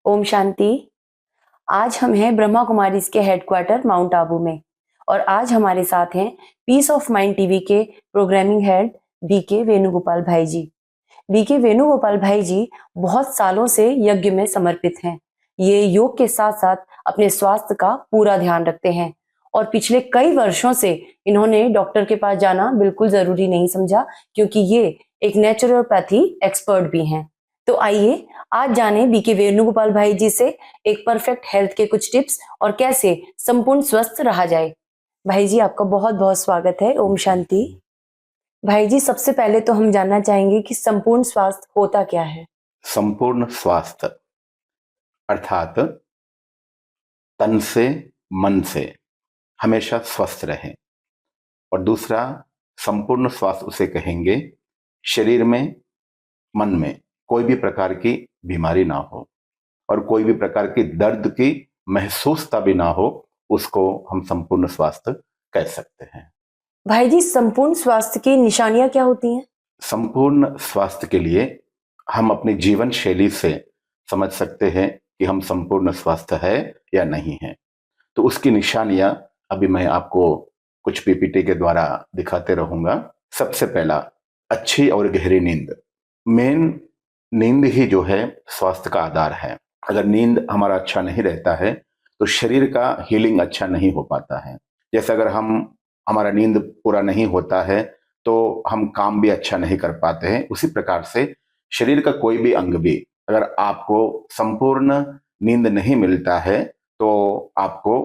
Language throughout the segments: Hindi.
ओम शांति। आज हम हैं ब्रह्मा कुमारीज के हेडक्वार्टर माउंट आबू में और आज हमारे साथ हैं पीस ऑफ माइंड टीवी के प्रोग्रामिंग हेड बीके वेणुगोपाल भाई जी। बीके वेणुगोपाल भाई जी बहुत सालों से यज्ञ में समर्पित हैं। ये योग के साथ साथ अपने स्वास्थ्य का पूरा ध्यान रखते हैं और पिछले कई वर्षों से इन्होंने डॉक्टर के पास जाना बिल्कुल जरूरी नहीं समझा, क्योंकि ये एक नेचुरोपैथी एक्सपर्ट भी हैं। तो आइए आज जाने बीके वेणुगोपाल भाई जी से एक परफेक्ट हेल्थ के कुछ टिप्स और कैसे संपूर्ण स्वस्थ रहा जाए। भाई जी, आपका बहुत बहुत स्वागत है। ओम शांति। भाई जी, सबसे पहले तो हम जानना चाहेंगे कि संपूर्ण स्वास्थ्य होता क्या है। संपूर्ण स्वास्थ्य अर्थात तन से मन से हमेशा स्वस्थ रहें। और दूसरा, संपूर्ण स्वास्थ्य उसे कहेंगे शरीर में मन में कोई भी प्रकार की बीमारी ना हो और कोई भी प्रकार की दर्द की महसूसता भी ना हो, उसको हम संपूर्ण स्वास्थ्य कह सकते हैं। भाई जी, संपूर्ण स्वास्थ्य की निशानियां क्या होती हैं। संपूर्ण स्वास्थ्य के लिए हम अपनी जीवन शैली से समझ सकते हैं कि हम संपूर्ण स्वस्थ है या नहीं है। तो उसकी निशानियां अभी मैं आपको कुछ पीपीटी के द्वारा दिखाते रहूंगा। सबसे पहला, अच्छी और गहरी नींद। मेन नींद ही जो है स्वास्थ्य का आधार है। अगर नींद हमारा अच्छा नहीं रहता है तो शरीर का हीलिंग अच्छा नहीं हो पाता है। जैसे अगर हमारा नींद पूरा नहीं होता है तो हम काम भी अच्छा नहीं कर पाते हैं। उसी प्रकार से शरीर का कोई भी अंग भी, अगर आपको संपूर्ण नींद नहीं मिलता है तो आपको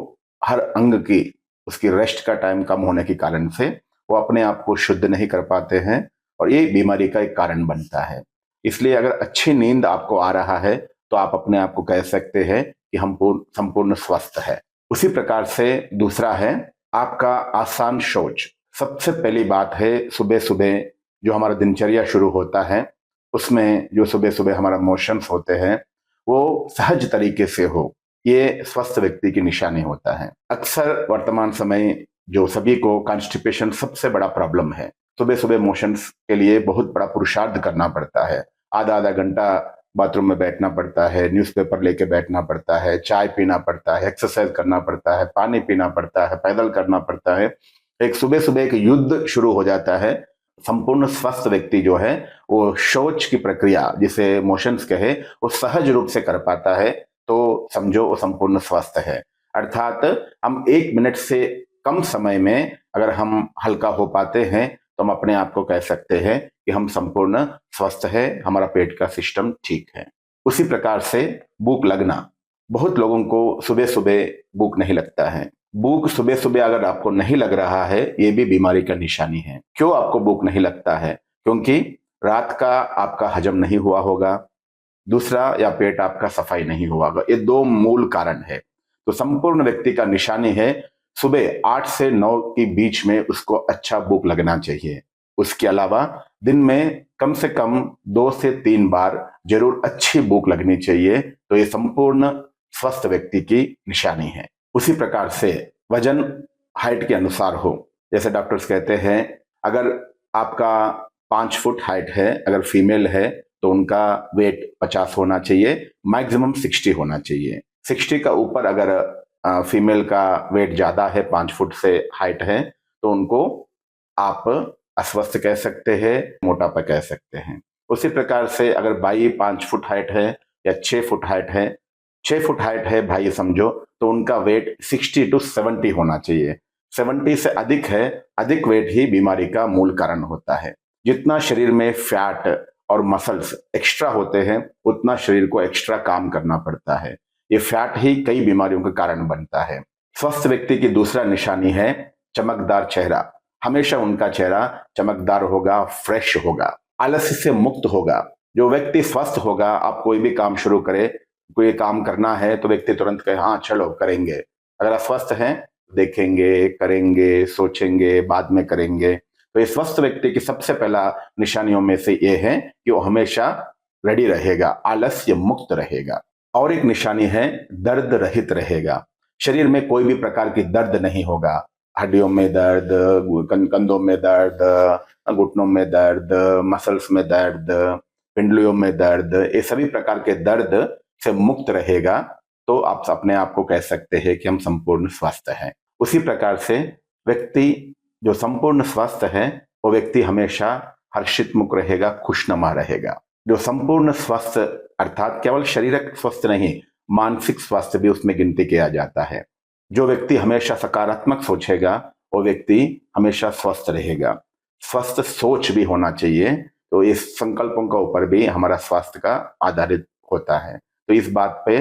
हर अंग की उसकी रेस्ट का टाइम कम होने के कारण से वो अपने आप को शुद्ध नहीं कर पाते हैं और ये बीमारी का एक कारण बनता है। इसलिए अगर अच्छी नींद आपको आ रहा है तो आप अपने आप को कह सकते हैं कि हम संपूर्ण स्वस्थ है। उसी प्रकार से दूसरा है आपका आसान शौच। सबसे पहली बात है, सुबह सुबह जो हमारा दिनचर्या शुरू होता है उसमें जो सुबह सुबह हमारा मोशंस होते हैं वो सहज तरीके से हो, ये स्वस्थ व्यक्ति की निशानी होता है। अक्सर वर्तमान समय जो सभी को कॉन्स्टिपेशन सबसे बड़ा प्रॉब्लम है। सुबह सुबह मोशंस के लिए बहुत बड़ा पुरुषार्थ करना पड़ता है। आधा आधा घंटा बाथरूम में बैठना पड़ता है, न्यूज़पेपर लेके बैठना पड़ता है, चाय पीना पड़ता है, एक्सरसाइज करना पड़ता है, पानी पीना पड़ता है, पैदल करना पड़ता है। एक सुबह सुबह एक युद्ध शुरू हो जाता है। संपूर्ण स्वस्थ व्यक्ति जो है वो शौच की प्रक्रिया, जिसे मोशंस कहे, वो सहज रूप से कर पाता है तो समझो वो संपूर्ण स्वस्थ है। अर्थात हम 1 मिनट से कम समय में अगर हम हल्का हो पाते हैं तो हम अपने आप को कह सकते हैं कि हम संपूर्ण स्वस्थ है, हमारा पेट का सिस्टम ठीक है। उसी प्रकार से भूख लगना। बहुत लोगों को सुबह सुबह भूख नहीं लगता है। भूख सुबह सुबह अगर आपको नहीं लग रहा है, ये भी बीमारी का निशानी है। क्यों आपको भूख नहीं लगता है? क्योंकि रात का आपका हजम नहीं हुआ होगा, दूसरा या पेट आपका सफाई नहीं हुआ होगा। ये दो मूल कारण है। तो संपूर्ण व्यक्ति का निशानी है सुबह 8 से 9 के बीच में उसको अच्छा भूख लगना चाहिए। उसके अलावा दिन में कम से कम 2 से 3 बार जरूर अच्छी भूख लगनी चाहिए। तो ये संपूर्ण स्वस्थ व्यक्ति की निशानी है। उसी प्रकार से वजन हाइट के अनुसार हो। जैसे डॉक्टर्स कहते हैं अगर आपका 5 फुट हाइट है, अगर फीमेल है तो उनका वेट 50 होना चाहिए, मैक्सिमम 60 होना चाहिए। 60 का ऊपर अगर फीमेल का वेट ज्यादा है, 5 फुट से हाइट है, तो उनको आप अस्वस्थ कह सकते हैं, मोटापा कह सकते हैं। उसी प्रकार से अगर भाई 5 फुट हाइट है या 6 फुट हाइट है, 6 फुट हाइट है भाई समझो, तो उनका वेट 60 to 70 होना चाहिए। 70 से अधिक है, अधिक वेट ही बीमारी का मूल कारण होता है। जितना शरीर में फैट और मसल्स एक्स्ट्रा होते हैं उतना शरीर को एक्स्ट्रा काम करना पड़ता है। ये फैट ही कई बीमारियों का कारण बनता है। स्वस्थ व्यक्ति की दूसरा निशानी है चमकदार चेहरा। हमेशा उनका चेहरा चमकदार होगा, फ्रेश होगा, आलस्य से मुक्त होगा। जो व्यक्ति स्वस्थ होगा, आप कोई भी काम शुरू करे, कोई काम करना है तो व्यक्ति तुरंत कहे हाँ चलो करेंगे। अगर अस्वस्थ हैं, देखेंगे, करेंगे, सोचेंगे, बाद में करेंगे। तो इस स्वस्थ व्यक्ति की सबसे पहला निशानियों में से यह है कि वो हमेशा रेडी रहेगा, आलस्य मुक्त रहेगा। और एक निशानी है दर्द रहित रहेगा। शरीर में कोई भी प्रकार की दर्द नहीं होगा। हड्डियों में दर्द, कंधों में दर्द, घुटनों में दर्द, मसल्स में दर्द, पिंडलियों में दर्द, ये सभी प्रकार के दर्द से मुक्त रहेगा तो आप अपने आप को कह सकते हैं कि हम संपूर्ण स्वस्थ हैं। उसी प्रकार से व्यक्ति जो संपूर्ण स्वस्थ है वो व्यक्ति हमेशा हर्षित मुख रहेगा, खुशनुमा रहेगा। जो संपूर्ण स्वस्थ अर्थात केवल शारीरिक स्वस्थ नहीं, मानसिक स्वास्थ्य भी उसमें गिनती किया जाता है। जो व्यक्ति हमेशा सकारात्मक सोचेगा वो व्यक्ति हमेशा स्वस्थ रहेगा। स्वस्थ सोच भी होना चाहिए, तो इस संकल्पों का ऊपर भी हमारा स्वास्थ्य का आधारित होता है। तो इस बात पे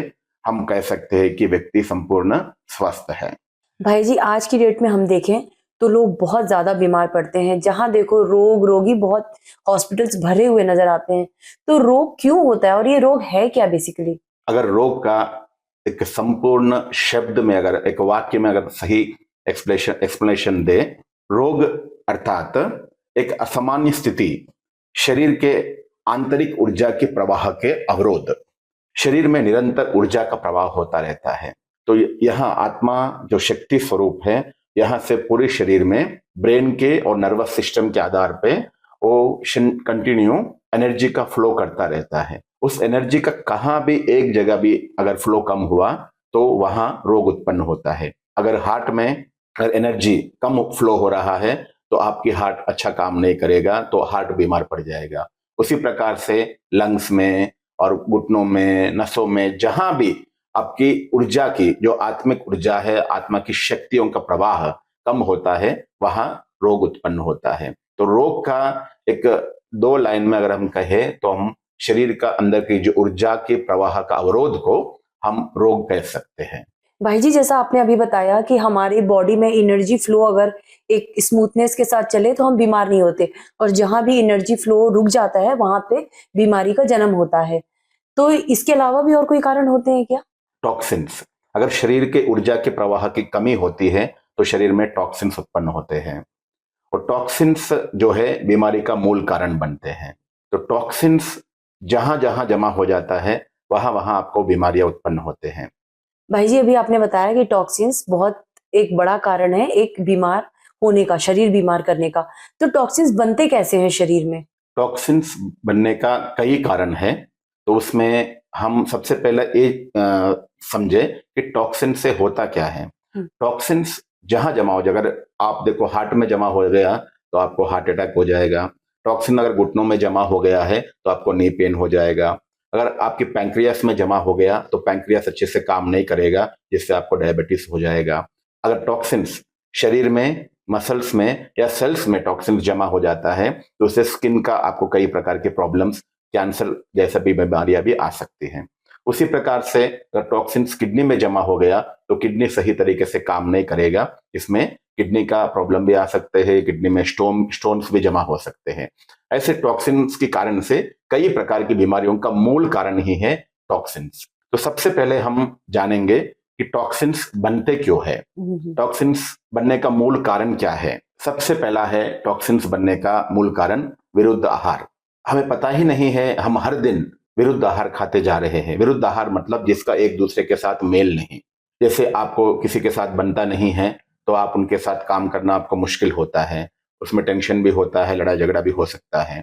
हम कह सकते हैं कि व्यक्ति संपूर्ण स्वस्थ है। भाई जी, आज की डेट में हम देखें तो लोग बहुत ज्यादा बीमार पड़ते हैं। जहां देखो रोगी बहुत हॉस्पिटल्स भरे हुए नजर आते हैं। तो रोग क्यों होता है और ये रोग है क्या बेसिकली? अगर रोग का एक संपूर्ण शब्द में, अगर एक वाक्य में अगर सही एक्सप्लेनेशन दे, रोग अर्थात एक असामान्य स्थिति, शरीर के आंतरिक ऊर्जा के प्रवाह के अवरोध। शरीर में निरंतर ऊर्जा का प्रवाह होता रहता है। तो यहाँ आत्मा जो शक्ति स्वरूप है, यहाँ से पूरे शरीर में ब्रेन के और नर्वस सिस्टम के आधार पे वो कंटिन्यू एनर्जी का फ्लो करता रहता है। उस एनर्जी का कहाँ भी एक जगह भी अगर फ्लो कम हुआ तो वहां रोग उत्पन्न होता है। अगर हार्ट में अगर एनर्जी कम फ्लो हो रहा है तो आपकी हार्ट अच्छा काम नहीं करेगा, तो हार्ट बीमार पड़ जाएगा। उसी प्रकार से लंग्स में और घुटनों में, नसों में, जहां भी आपकी ऊर्जा की जो आत्मिक ऊर्जा है, आत्मा की शक्तियों का प्रवाह कम होता है, वहां रोग उत्पन्न होता है। तो रोग का एक दो लाइन में अगर हम कहें तो हम शरीर का अंदर की जो ऊर्जा के प्रवाह का अवरोध को हम रोग कह सकते हैं। भाई जी, जैसा आपने अभी बताया कि हमारी बॉडी में एनर्जी फ्लो अगर एक स्मूथनेस के साथ चले तो हम बीमार नहीं होते, और जहां भी एनर्जी फ्लो रुक जाता है वहां पे बीमारी का जन्म होता है। तो इसके अलावा भी और कोई कारण होते हैं क्या? टॉक्सिन्स, अगर शरीर के ऊर्जा के प्रवाह की कमी होती है तो शरीर में टॉक्सिन्स उत्पन्न होते हैं, और टॉक्सिन्स जो है बीमारी का मूल कारण बनते हैं। तो टॉक्सिन्स जहां जहां जमा हो जाता है वहां वहां आपको बीमारियां उत्पन्न होते हैं। भाई जी, अभी आपने बताया कि टॉक्सिन्स बहुत एक बड़ा कारण है एक बीमार होने का, शरीर बीमार करने का। तो टॉक्सिन्स बनते कैसे हैं शरीर में? टॉक्सिन्स बनने का कई कारण है, तो उसमें हम सबसे पहले ये समझे कि टॉक्सिन से होता क्या है। टॉक्सिन्स जहां जमा हो जाए, अगर आप देखो हार्ट में जमा हो गया तो आपको हार्ट अटैक हो जाएगा। टॉक्सिन अगर घुटनों में जमा हो गया है तो आपको नी पेन हो जाएगा। अगर आपके पैंक्रियास में जमा हो गया तो पैंक्रियास अच्छे से काम नहीं करेगा, जिससे आपको डायबिटीज हो जाएगा। अगर टॉक्सिन्स शरीर में, मसल्स में या सेल्स में टॉक्सिन्स जमा हो जाता है तो उससे स्किन का आपको कई प्रकार के प्रॉब्लम्स, कैंसर जैसा भी बीमारियां भी आ सकती हैं। उसी प्रकार से अगर टॉक्सिन्स किडनी में जमा हो गया तो किडनी सही तरीके से काम नहीं करेगा, इसमें किडनी का प्रॉब्लम भी आ सकते हैं, किडनी में स्टोन्स भी जमा हो सकते हैं। ऐसे टॉक्सिन्स के कारण से कई प्रकार की बीमारियों का मूल कारण ही है टॉक्सिन्स। तो सबसे पहले हम जानेंगे कि टॉक्सिन्स बनते क्यों है, टॉक्सिन्स बनने का मूल कारण क्या है। सबसे पहला है टॉक्सिन्स बनने का मूल कारण विरुद्ध आहार। हमें पता ही नहीं है, हम हर दिन विरुद्ध आहार खाते जा रहे हैं। विरुद्ध आहार मतलब जिसका एक दूसरे के साथ मेल नहीं। जैसे आपको किसी के साथ बनता नहीं है तो आप उनके साथ काम करना आपको मुश्किल होता है, उसमें टेंशन भी होता है, लड़ाई झगड़ा भी हो सकता है,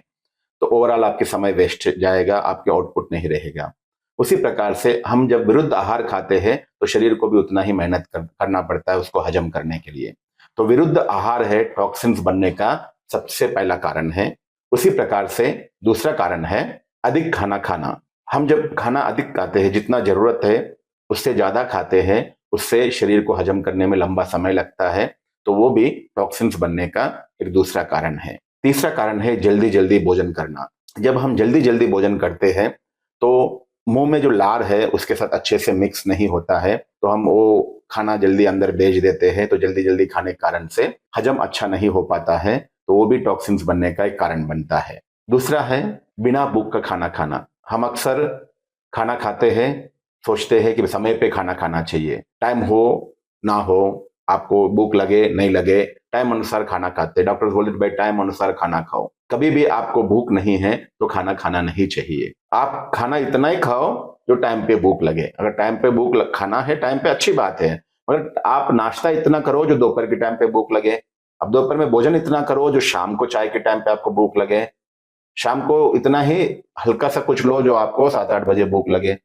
तो ओवरऑल आपके समय वेस्ट जाएगा, आपके आउटपुट नहीं रहेगा। उसी प्रकार से हम जब विरुद्ध आहार खाते हैं तो शरीर को भी उतना ही मेहनत करना पड़ता है उसको हजम करने के लिए। तो विरुद्ध आहार है टॉक्सिन्स बनने का सबसे पहला कारण है। उसी प्रकार से दूसरा कारण है अधिक खाना खाना। हम जब खाना अधिक खाते हैं, जितना जरूरत है उससे ज्यादा खाते हैं, उससे शरीर को हजम करने में लंबा समय लगता है, तो वो भी टॉक्सिन्स बनने का एक दूसरा कारण है। तीसरा कारण है जल्दी जल्दी भोजन करना। जब हम जल्दी जल्दी भोजन करते हैं तो मुंह में जो लार है उसके साथ अच्छे से मिक्स नहीं होता है, तो हम वो खाना जल्दी अंदर भेज देते हैं, तो जल्दी जल्दी खाने के कारण से हजम अच्छा नहीं हो पाता है, तो वो भी टॉक्सिन्स बनने का एक कारण बनता है। दूसरा है बिना भूख का खाना खाना। हम अक्सर खाना खाते हैं, सोचते हैं कि समय पे खाना खाना चाहिए, टाइम हो ना हो, आपको भूख लगे नहीं लगे, टाइम अनुसार खाना खाते हैं। डॉक्टर बोलते भाई टाइम अनुसार खाना खाओ। कभी भी आपको भूख नहीं है तो खाना खाना नहीं चाहिए। आप खाना इतना ही खाओ जो टाइम पे भूख लगे। अगर टाइम पे भूख खाना है टाइम पे, अच्छी बात है, मगर आप नाश्ता इतना करो जो दोपहर के टाइम पे भूख लगे। अब दोपहर में भोजन इतना करो जो शाम को चाय के टाइम पे आपको भूख लगे। शाम को इतना ही हल्का सा कुछ लो जो आपको 7-8 बजे भूख लगे।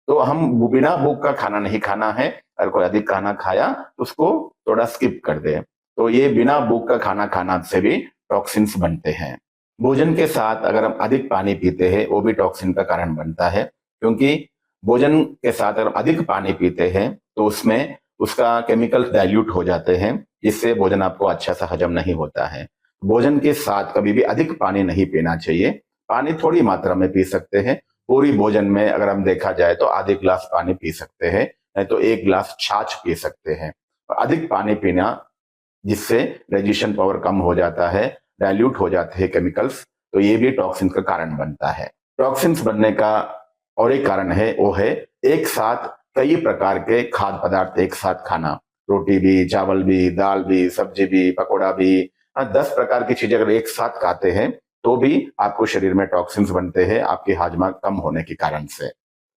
तो हम बिना भूख का खाना नहीं खाना है। अगर कोई अधिक खाना खाया तो उसको थोड़ा स्किप कर दे। तो ये बिना भूख का खाना खाना से भी टॉक्सिन्स बनते हैं। भोजन के साथ अगर हम अधिक पानी पीते हैं वो भी टॉक्सिन का कारण बनता है, क्योंकि भोजन के साथ अगर अधिक पानी पीते हैं तो उसमें उसका केमिकल डाइल्यूट हो जाते हैं, जिससे भोजन आपको अच्छा सा हजम नहीं होता है। भोजन के साथ कभी भी अधिक पानी नहीं पीना चाहिए। पानी थोड़ी मात्रा में पी सकते हैं। पूरी भोजन में अगर हम देखा जाए तो आधे गिलास पानी पी सकते हैं, नहीं तो एक गिलास छाछ पी सकते हैं। अधिक पानी पीना जिससे डाइजेशन पावर कम हो जाता है, डाइल्यूट हो जाते हैं केमिकल्स, तो ये भी टॉक्सिन का कारण बनता है। टॉक्सिन्स बनने का और एक कारण है वो है एक साथ कई प्रकार के खाद्य पदार्थ एक साथ खाना। रोटी भी, चावल भी, दाल भी, सब्जी भी, पकौड़ा भी, 10 प्रकार की चीजें अगर एक साथ खाते हैं तो भी आपको शरीर में टॉक्सिन्स बनते हैं, आपकी हाजमा कम होने के कारण से।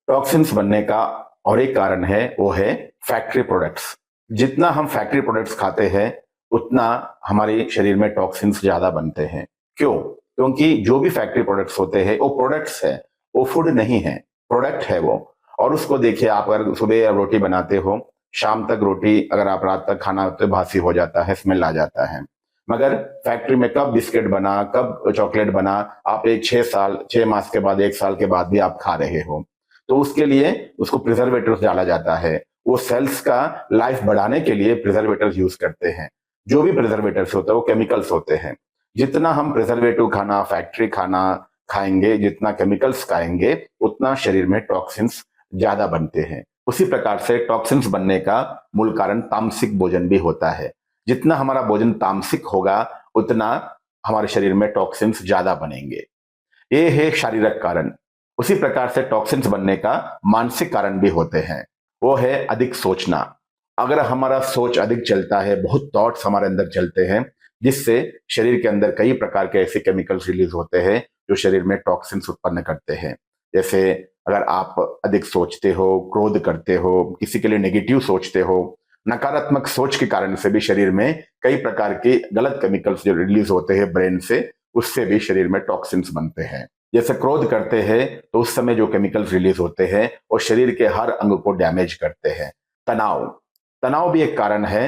टॉक्सिन्स बनने का और एक कारण है वो है फैक्ट्री प्रोडक्ट्स। जितना हम फैक्ट्री प्रोडक्ट्स खाते हैं उतना हमारे शरीर में टॉक्सिन्स ज्यादा बनते हैं। क्यों? क्योंकि जो भी फैक्ट्री प्रोडक्ट्स होते हैं वो प्रोडक्ट्स है, वो फूड नहीं है, प्रोडक्ट है वो। और उसको देखिए, आप अगर सुबह रोटी बनाते हो, शाम तक रोटी अगर आप रात तक खाना तो बासी हो जाता है, स्मेल आ जाता है। मगर फैक्ट्री में कब बिस्किट बना, कब चॉकलेट बना, आप एक 6 साल 6 मास के बाद, 1 साल के बाद भी आप खा रहे हो। तो उसके लिए उसको प्रिजर्वेटिव डाला जाता है। वो सेल्स का लाइफ बढ़ाने के लिए प्रिजर्वेटिव यूज करते हैं। जो भी प्रिजर्वेटिव्स होते हैं वो केमिकल्स होते हैं। जितना हम प्रिजर्वेटिव खाना, फैक्ट्री खाना खाएंगे, जितना केमिकल्स खाएंगे, उतना शरीर में टॉक्सिन्स ज्यादा बनते हैं। उसी प्रकार से टॉक्सिन्स बनने का मूल कारण तामसिक भोजन भी होता है। जितना हमारा भोजन तामसिक होगा उतना हमारे शरीर में टॉक्सिन्स ज्यादा बनेंगे। ये है शारीरिक कारण। उसी प्रकार से टॉक्सिन्स बनने का मानसिक कारण भी होते हैं। वो है अधिक सोचना। अगर हमारा सोच अधिक चलता है, बहुत थॉट्स हमारे अंदर चलते हैं, जिससे शरीर के अंदर कई प्रकार के ऐसे केमिकल्स रिलीज होते हैं जो शरीर में टॉक्सिन्स उत्पन्न करते हैं। जैसे अगर आप अधिक सोचते हो, क्रोध करते हो, किसी के लिए नेगेटिव सोचते हो, नकारात्मक सोच के कारण से भी शरीर में कई प्रकार के गलत केमिकल्स जो रिलीज होते हैं ब्रेन से, उससे भी शरीर में टॉक्सिन्स बनते हैं। जैसे क्रोध करते हैं तो उस समय जो केमिकल्स रिलीज होते हैं वो शरीर के हर अंग को डैमेज करते हैं। तनाव तनाव भी एक कारण है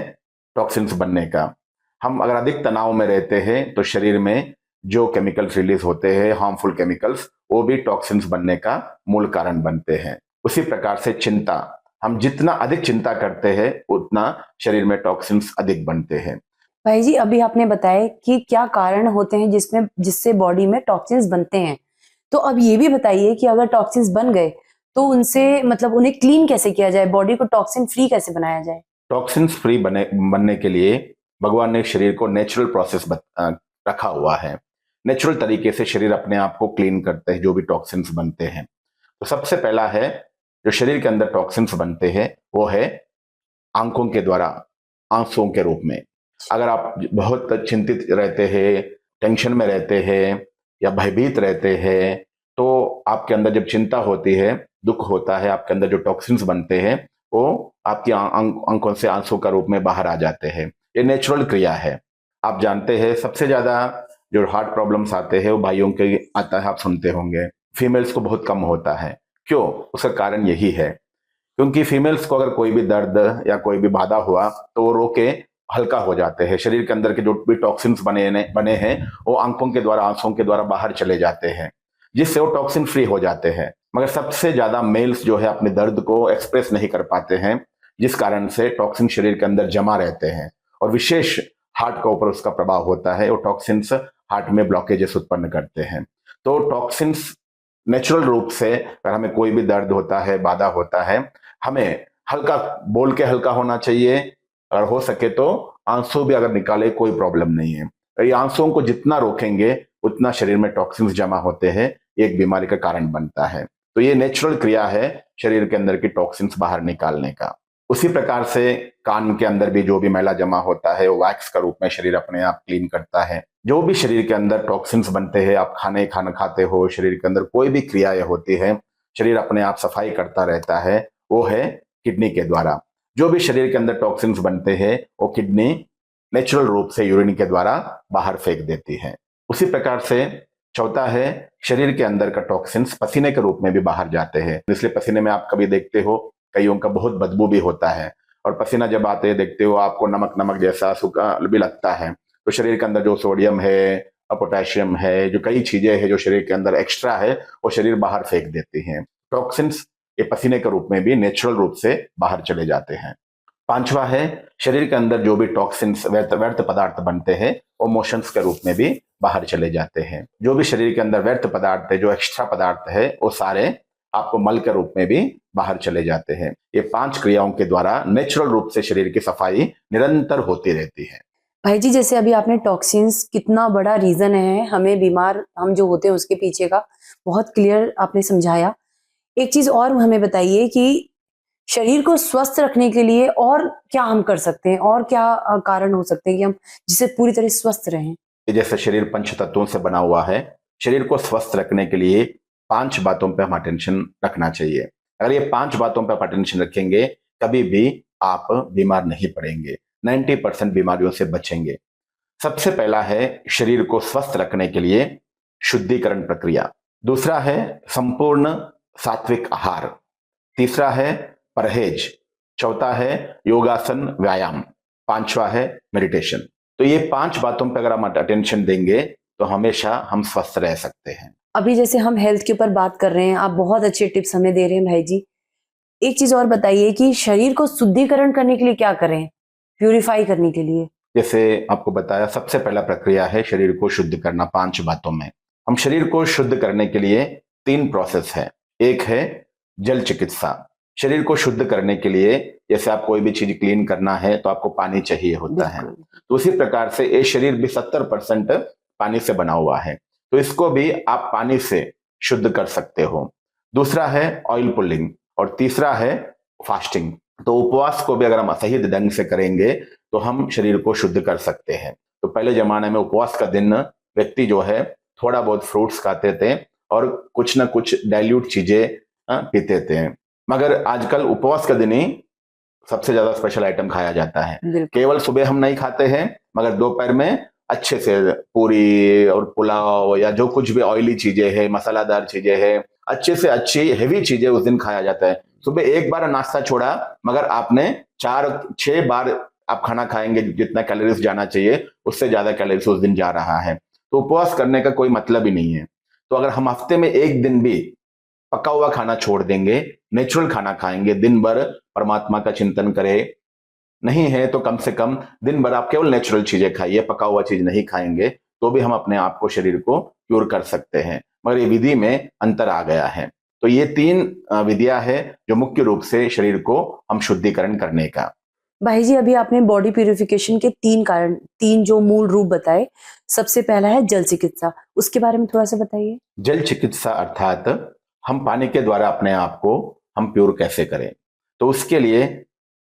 टॉक्सिन्स बनने का। हम अगर अधिक तनाव में रहते हैं तो शरीर में जो केमिकल्स रिलीज होते हैं, हार्मफुल केमिकल्स, वो भी टॉक्सिन्स बनने का मूल कारण बनते हैं। उसी प्रकार से चिंता, हम जितना अधिक चिंता करते हैं उतना शरीर में टॉक्सिन्स अधिक बनते हैं। भाई जी, अभी आपने बताया कि क्या कारण होते हैं जिससे बॉडी में टॉक्सिन्स बनते हैं। तो अब ये भी बताइए कि अगर टॉक्सिन्स बन गए तो उनसे मतलब उन्हें क्लीन कैसे किया जाए, बॉडी को टॉक्सिन फ्री कैसे बनाया जाए? टॉक्सिन्स फ्री बनने के लिए भगवान ने शरीर को नेचुरल प्रोसेस रखा हुआ है। नेचुरल तरीके से शरीर अपने आप को क्लीन करते हैं जो भी टॉक्सिन्स बनते हैं। तो सबसे पहला है, जो शरीर के अंदर टॉक्सिन्स बनते हैं वो है आंखों के द्वारा, आंसुओं के रूप में। अगर आप बहुत चिंतित रहते हैं, टेंशन में रहते हैं या भयभीत रहते हैं, तो आपके अंदर जब चिंता होती है, दुख होता है, आपके अंदर जो टॉक्सिन्स बनते हैं वो आपकी आंखों से आंसू का रूप में बाहर आ जाते हैं। ये नेचुरल क्रिया है। आप जानते हैं सबसे ज्यादा जो हार्ट प्रॉब्लम्स आते हैं वो भाइयों के आता है, आप सुनते होंगे। फीमेल्स को बहुत कम होता है। क्यों? उसका कारण यही है क्योंकि फीमेल्स को अगर कोई भी दर्द या कोई भी बाधा हुआ तो वो रो के हल्का हो जाते हैं। शरीर के अंदर के जो भी टॉक्सिन्स बने हैं वो आंखों के द्वारा, आंसुओं के द्वारा बाहर चले जाते हैं, जिससे वो टॉक्सिन फ्री हो जाते हैं। मगर सबसे ज्यादा मेल्स जो है अपने दर्द को एक्सप्रेस नहीं कर पाते हैं, जिस कारण से टॉक्सिन शरीर के अंदर जमा रहते हैं और विशेष हार्ट के ऊपर उसका प्रभाव होता है। वो टॉक्सिन्स हार्ट में ब्लॉकेजेस उत्पन्न करते हैं। तो टॉक्सिन्स नेचुरल रूप से अगर हमें कोई भी दर्द होता है, बाधा होता है, हमें हल्का बोल के हल्का होना चाहिए। अगर हो सके तो आंसू भी अगर निकाले कोई प्रॉब्लम नहीं है। ये आंसुओं को जितना रोकेंगे उतना शरीर में टॉक्सिन्स जमा होते हैं, एक बीमारी का कारण बनता है। तो ये नेचुरल क्रिया है शरीर के अंदर की टॉक्सिन्स बाहर निकालने का। उसी प्रकार से कान के अंदर भी जो भी मैला जमा होता है वो वैक्स का रूप में शरीर अपने आप क्लीन करता है। जो भी शरीर के अंदर टॉक्सिन्स बनते हैं, आप खाना खाते हो, शरीर के अंदर कोई भी क्रियाएं होती है, शरीर अपने आप सफाई करता रहता है, वो है किडनी के द्वारा। जो भी शरीर के अंदर टॉक्सिन्स बनते हैं वो किडनी नेचुरल रूप से यूरिन के द्वारा बाहर फेंक देती है। उसी प्रकार से चौथा है शरीर के अंदर का टॉक्सिन्स पसीने के रूप में भी बाहर जाते हैं, इसलिए पसीने में आप कभी देखते हो कईयों का बहुत बदबू भी होता है, और पसीना जब आते देखते हो आपको नमक नमक जैसा सूखा भी लगता है। तो शरीर के अंदर जो सोडियम है और पोटेशियम है, जो कई चीजें हैं जो शरीर के अंदर एक्स्ट्रा है, वो शरीर बाहर फेंक देती हैं। टॉक्सिन्स ये पसीने के रूप में भी नेचुरल रूप से बाहर चले जाते हैं। पांचवा है शरीर के अंदर जो भी टॉक्सिन्स व्यर्थ पदार्थ बनते हैं वो मोशंस के रूप में भी बाहर चले जाते हैं। जो भी शरीर के अंदर व्यर्थ पदार्थ है, जो एक्स्ट्रा पदार्थ है, वो सारे आपको मल के रूप में भी बाहर चले जाते हैं। ये 5 क्रियाओं के द्वारा नेचुरल रूप से शरीर की सफाई निरंतर होती रहती है। भाई जी, जैसे अभी आपने टॉक्सिन्स कितना बड़ा रीजन है हमें बीमार हम जो होते हैं उसके पीछे का बहुत क्लियर आपने समझाया। एक चीज और हमें बताइए कि शरीर को स्वस्थ रखने के लिए और क्या हम कर सकते हैं और क्या कारण हो सकते हैं कि हम जिससे पूरी तरह स्वस्थ रहें। जैसे शरीर पंच तत्वों से बना हुआ है, शरीर को स्वस्थ रखने के लिए 5 बातों पे हम अटेंशन रखना चाहिए। अगर ये 5 बातों पे आप अटेंशन रखेंगे, कभी भी आप बीमार नहीं पड़ेंगे, 90% बीमारियों से बचेंगे। सबसे पहला है शरीर को स्वस्थ रखने के लिए शुद्धिकरण प्रक्रिया। दूसरा है संपूर्ण सात्विक आहार। तीसरा है परहेज। चौथा है योगासन व्यायाम। पांचवा है मेडिटेशन। तो ये 5 बातों पर अगर हम अटेंशन देंगे तो हमेशा हम स्वस्थ रह सकते हैं। अभी जैसे हम हेल्थ के ऊपर बात कर रहे हैं, आप बहुत अच्छे टिप्स हमें दे रहे हैं भाई जी। एक चीज और बताइए कि शरीर को शुद्धिकरण करने के लिए क्या करें, प्यूरिफाई करने के लिए। जैसे आपको बताया, सबसे पहला प्रक्रिया है शरीर को शुद्ध करना 5 बातों में। हम शरीर को शुद्ध करने के लिए 3 प्रोसेस है। एक है जल चिकित्सा। शरीर को शुद्ध करने के लिए जैसे आप कोई भी चीज क्लीन करना है तो आपको पानी चाहिए होता है, तो उसी प्रकार से ये शरीर भी 70% पानी से बना हुआ है, तो इसको भी आप पानी से शुद्ध कर सकते हो। दूसरा है ऑयल पुलिंग और तीसरा है फास्टिंग। तो उपवास को भी अगर हम सही ढंग से करेंगे तो हम शरीर को शुद्ध कर सकते हैं। तो पहले जमाने में उपवास का दिन व्यक्ति जो है थोड़ा बहुत फ्रूट्स खाते थे और कुछ ना कुछ डाइल्यूट चीजें पीते थे, मगर आजकल उपवास का दिन ही सबसे ज्यादा स्पेशल आइटम खाया जाता है। केवल सुबह हम नहीं खाते हैं, मगर दोपहर में अच्छे से पूरी और पुलाव या जो कुछ भी ऑयली चीजें हैं, मसालादार चीजें हैं, अच्छे से अच्छी हेवी चीजें उस दिन खाया जाता है। सुबह एक बार नाश्ता छोड़ा, मगर आपने 4-6 बार आप खाना खाएंगे, जितना कैलोरीज जाना चाहिए उससे ज्यादा कैलोरीज उस दिन जा रहा है। तो उपवास करने का कोई मतलब ही नहीं है। तो अगर हम हफ्ते में एक दिन भी पका हुआ खाना छोड़ देंगे, नेचुरल खाना खाएंगे, दिन भर परमात्मा का चिंतन करें, नहीं है तो कम से कम दिन भर आप केवल नेचुरल चीजें खाइए, पका हुआ चीज नहीं खाएंगे, तो भी हम अपने आप को, शरीर को क्योर कर सकते हैं। मगर ये विधि में अंतर आ गया है। तो ये 3 विधियां है जो मुख्य रूप से शरीर को हम शुद्धिकरण करने का। भाई जी, अभी आपने बॉडी प्यूरिफिकेशन के 3 जो मूल रूप बताए। सबसे पहला है जल चिकित्सा, उसके बारे में थोड़ा सा बताइए। जल चिकित्सा अर्थात हम पानी के द्वारा अपने आप को हम प्योर कैसे करें, तो उसके लिए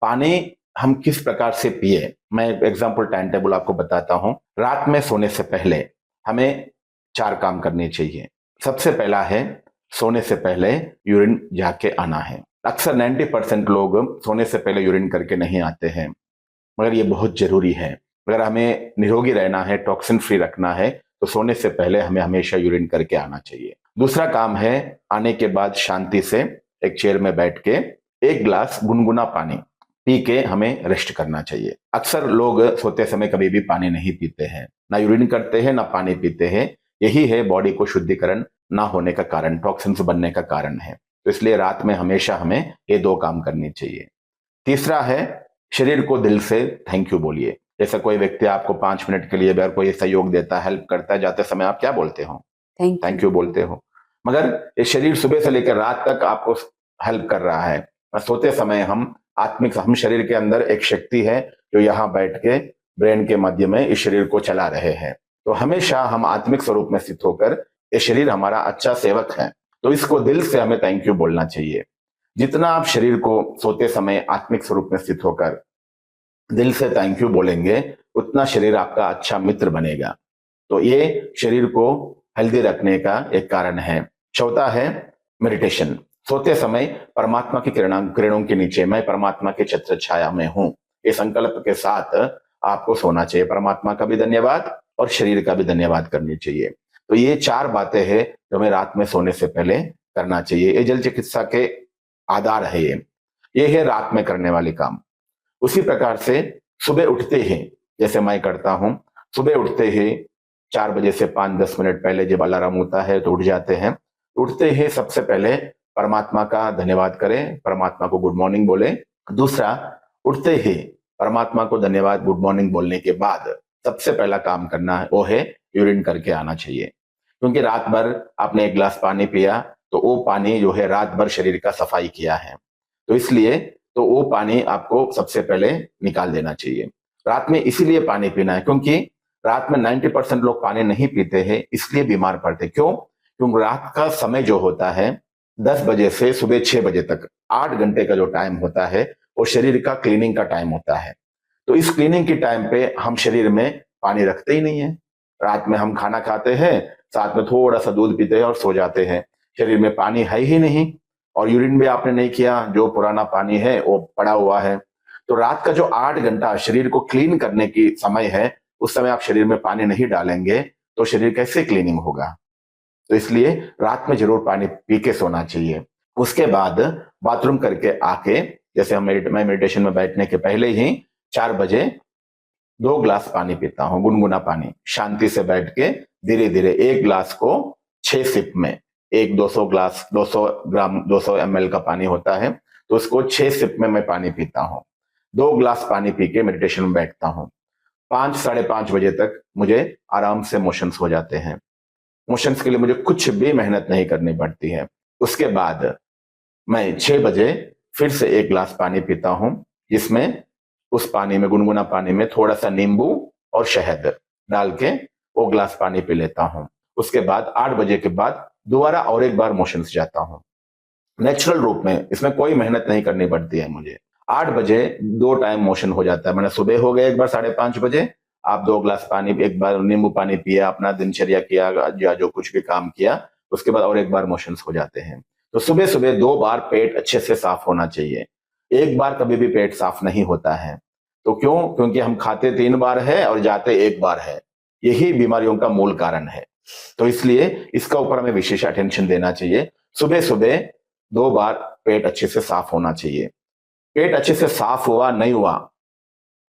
पानी हम किस प्रकार से पिए, मैं एग्जाम्पल टाइम टेबल आपको बताता हूं। रात में सोने से पहले हमें 4 काम करने चाहिए। सबसे पहला है सोने से पहले यूरिन जाके आना है। अक्सर 90% लोग सोने से पहले यूरिन करके नहीं आते हैं, मगर ये बहुत जरूरी है। अगर हमें निरोगी रहना है, टॉक्सिन फ्री रखना है, तो सोने से पहले हमें हमेशा यूरिन करके आना चाहिए। दूसरा काम है आने के बाद शांति से एक चेयर में बैठ के 1 गिलास गुनगुना पानी पी के हमें रेस्ट करना चाहिए। अक्सर लोग सोते समय कभी भी पानी नहीं पीते हैं, ना यूरिन करते हैं ना पानी पीते हैं। यही है बॉडी को शुद्धिकरण ना होने का कारण, टॉक्सिन्स बनने का कारण है। तो इसलिए रात में हमेशा हमें ये 2 काम करने चाहिए। तीसरा है शरीर को दिल से थैंक यू बोलिए। जैसे कोई व्यक्ति आपको 5 मिनट के लिए अगर कोई सहयोग देता है, हेल्प करता है, जाते समय आप क्या बोलते हो? थैंक यू बोलते हो। मगर ये शरीर सुबह से लेकर रात तक आपको हेल्प कर रहा है। सोते समय हम शरीर के अंदर एक शक्ति है जो यहाँ बैठ के ब्रेन के माध्यम में इस शरीर को चला रहे हैं। तो हमेशा हम आत्मिक स्वरूप में स्थित होकर, ये शरीर हमारा अच्छा सेवक है, तो इसको दिल से हमें थैंक यू बोलना चाहिए। जितना आप शरीर को सोते समय आत्मिक स्वरूप में स्थित होकर दिल से थैंक यू बोलेंगे, उतना शरीर आपका अच्छा मित्र बनेगा। तो ये शरीर को हेल्दी रखने का एक कारण है। चौथा है मेडिटेशन। सोते समय परमात्मा की किरणों के नीचे मैं परमात्मा के छत्र छाया में हूं, ये संकल्प के साथ आपको सोना चाहिए। परमात्मा का भी धन्यवाद और शरीर का भी धन्यवाद करनी चाहिए। तो ये 4 बातें हैं जो हमें रात में सोने से पहले करना चाहिए। ये जल चिकित्सा के आधार है ये है रात में करने वाले काम। उसी प्रकार से सुबह उठते ही, जैसे मैं करता हूं, सुबह उठते ही 4 बजे से 5-10 मिनट पहले जब अलार्म होता है तो उठ जाते हैं। उठते ही सबसे पहले परमात्मा का धन्यवाद करें, परमात्मा को गुड मॉर्निंग बोले। दूसरा, उठते ही परमात्मा को धन्यवाद गुड मॉर्निंग बोलने के बाद सबसे पहला काम करना है वो है यूरिन करके आना चाहिए, क्योंकि रात भर आपने 1 गिलास पानी पिया तो वो पानी जो है रात भर शरीर का सफाई किया है, तो इसलिए तो वो पानी आपको सबसे पहले निकाल देना चाहिए। रात में इसीलिए पानी पीना है क्योंकि रात में 90% लोग पानी नहीं पीते हैं, इसलिए बीमार पड़ते। क्यों? क्योंकि रात का समय जो होता है 10 बजे से सुबह 6 बजे तक 8 घंटे का जो टाइम होता है वो शरीर का क्लीनिंग का टाइम होता है। तो इस क्लीनिंग के टाइम पे हम शरीर में पानी रखते ही नहीं है। रात में हम खाना खाते हैं, साथ में थोड़ा सा दूध पीते हैं और सो जाते हैं। शरीर में पानी है ही नहीं और यूरिन भी आपने नहीं किया, जो पुराना पानी है वो पड़ा हुआ है। तो रात का जो 8 घंटा शरीर को क्लीन करने की समय है, उस समय आप शरीर में पानी नहीं डालेंगे तो शरीर कैसे क्लीनिंग होगा? तो इसलिए रात में जरूर पानी पी के सोना चाहिए। उसके बाद बाथरूम करके आके, जैसे मैं मेडिटेशन में बैठने के पहले ही 4 बजे 2 गिलास पानी पीता हूँ, गुनगुना पानी, शांति से बैठ के धीरे धीरे 1 गिलास को 6 सिप में, 200 ग्लास 200 ग्राम 200 ml का पानी होता है, तो उसको 6 सिप में मैं पानी पीता हूँ। 2 गिलास पानी पी के मेडिटेशन में बैठता हूँ। 5 साढ़े 5 बजे तक मुझे आराम से मोशंस हो जाते हैं। मोशंस के लिए मुझे कुछ भी मेहनत नहीं करनी पड़ती है। उसके बाद मैं 6 बजे फिर से 1 गिलास पानी पीता हूं, जिसमें उस पानी में, गुनगुना पानी में थोड़ा सा नींबू और शहद डाल के वो गिलास पानी पी लेता हूं। उसके बाद 8 बजे के बाद दोबारा और एक बार मोशंस जाता हूं, नेचुरल रूप में, इसमें कोई मेहनत नहीं करनी पड़ती है मुझे। 8 बजे 2 टाइम मोशन हो जाता है। मैंने सुबह हो गया एक बार 5:30 बजे, आप 2 गिलास पानी, एक बार नींबू पानी पिया, अपना दिनचर्या किया या जो कुछ भी काम किया, उसके बाद और एक बार मोशंस हो जाते हैं। तो सुबह सुबह 2 बार पेट अच्छे से साफ होना चाहिए। एक बार कभी भी पेट साफ नहीं होता है। तो क्यों? क्योंकि हम खाते 3 बार है और जाते 1 बार है। यही बीमारियों का मूल कारण है। तो इसलिए इसका ऊपर हमें विशेष अटेंशन देना चाहिए। सुबह सुबह 2 बार पेट अच्छे से साफ होना चाहिए। पेट अच्छे से साफ हुआ नहीं हुआ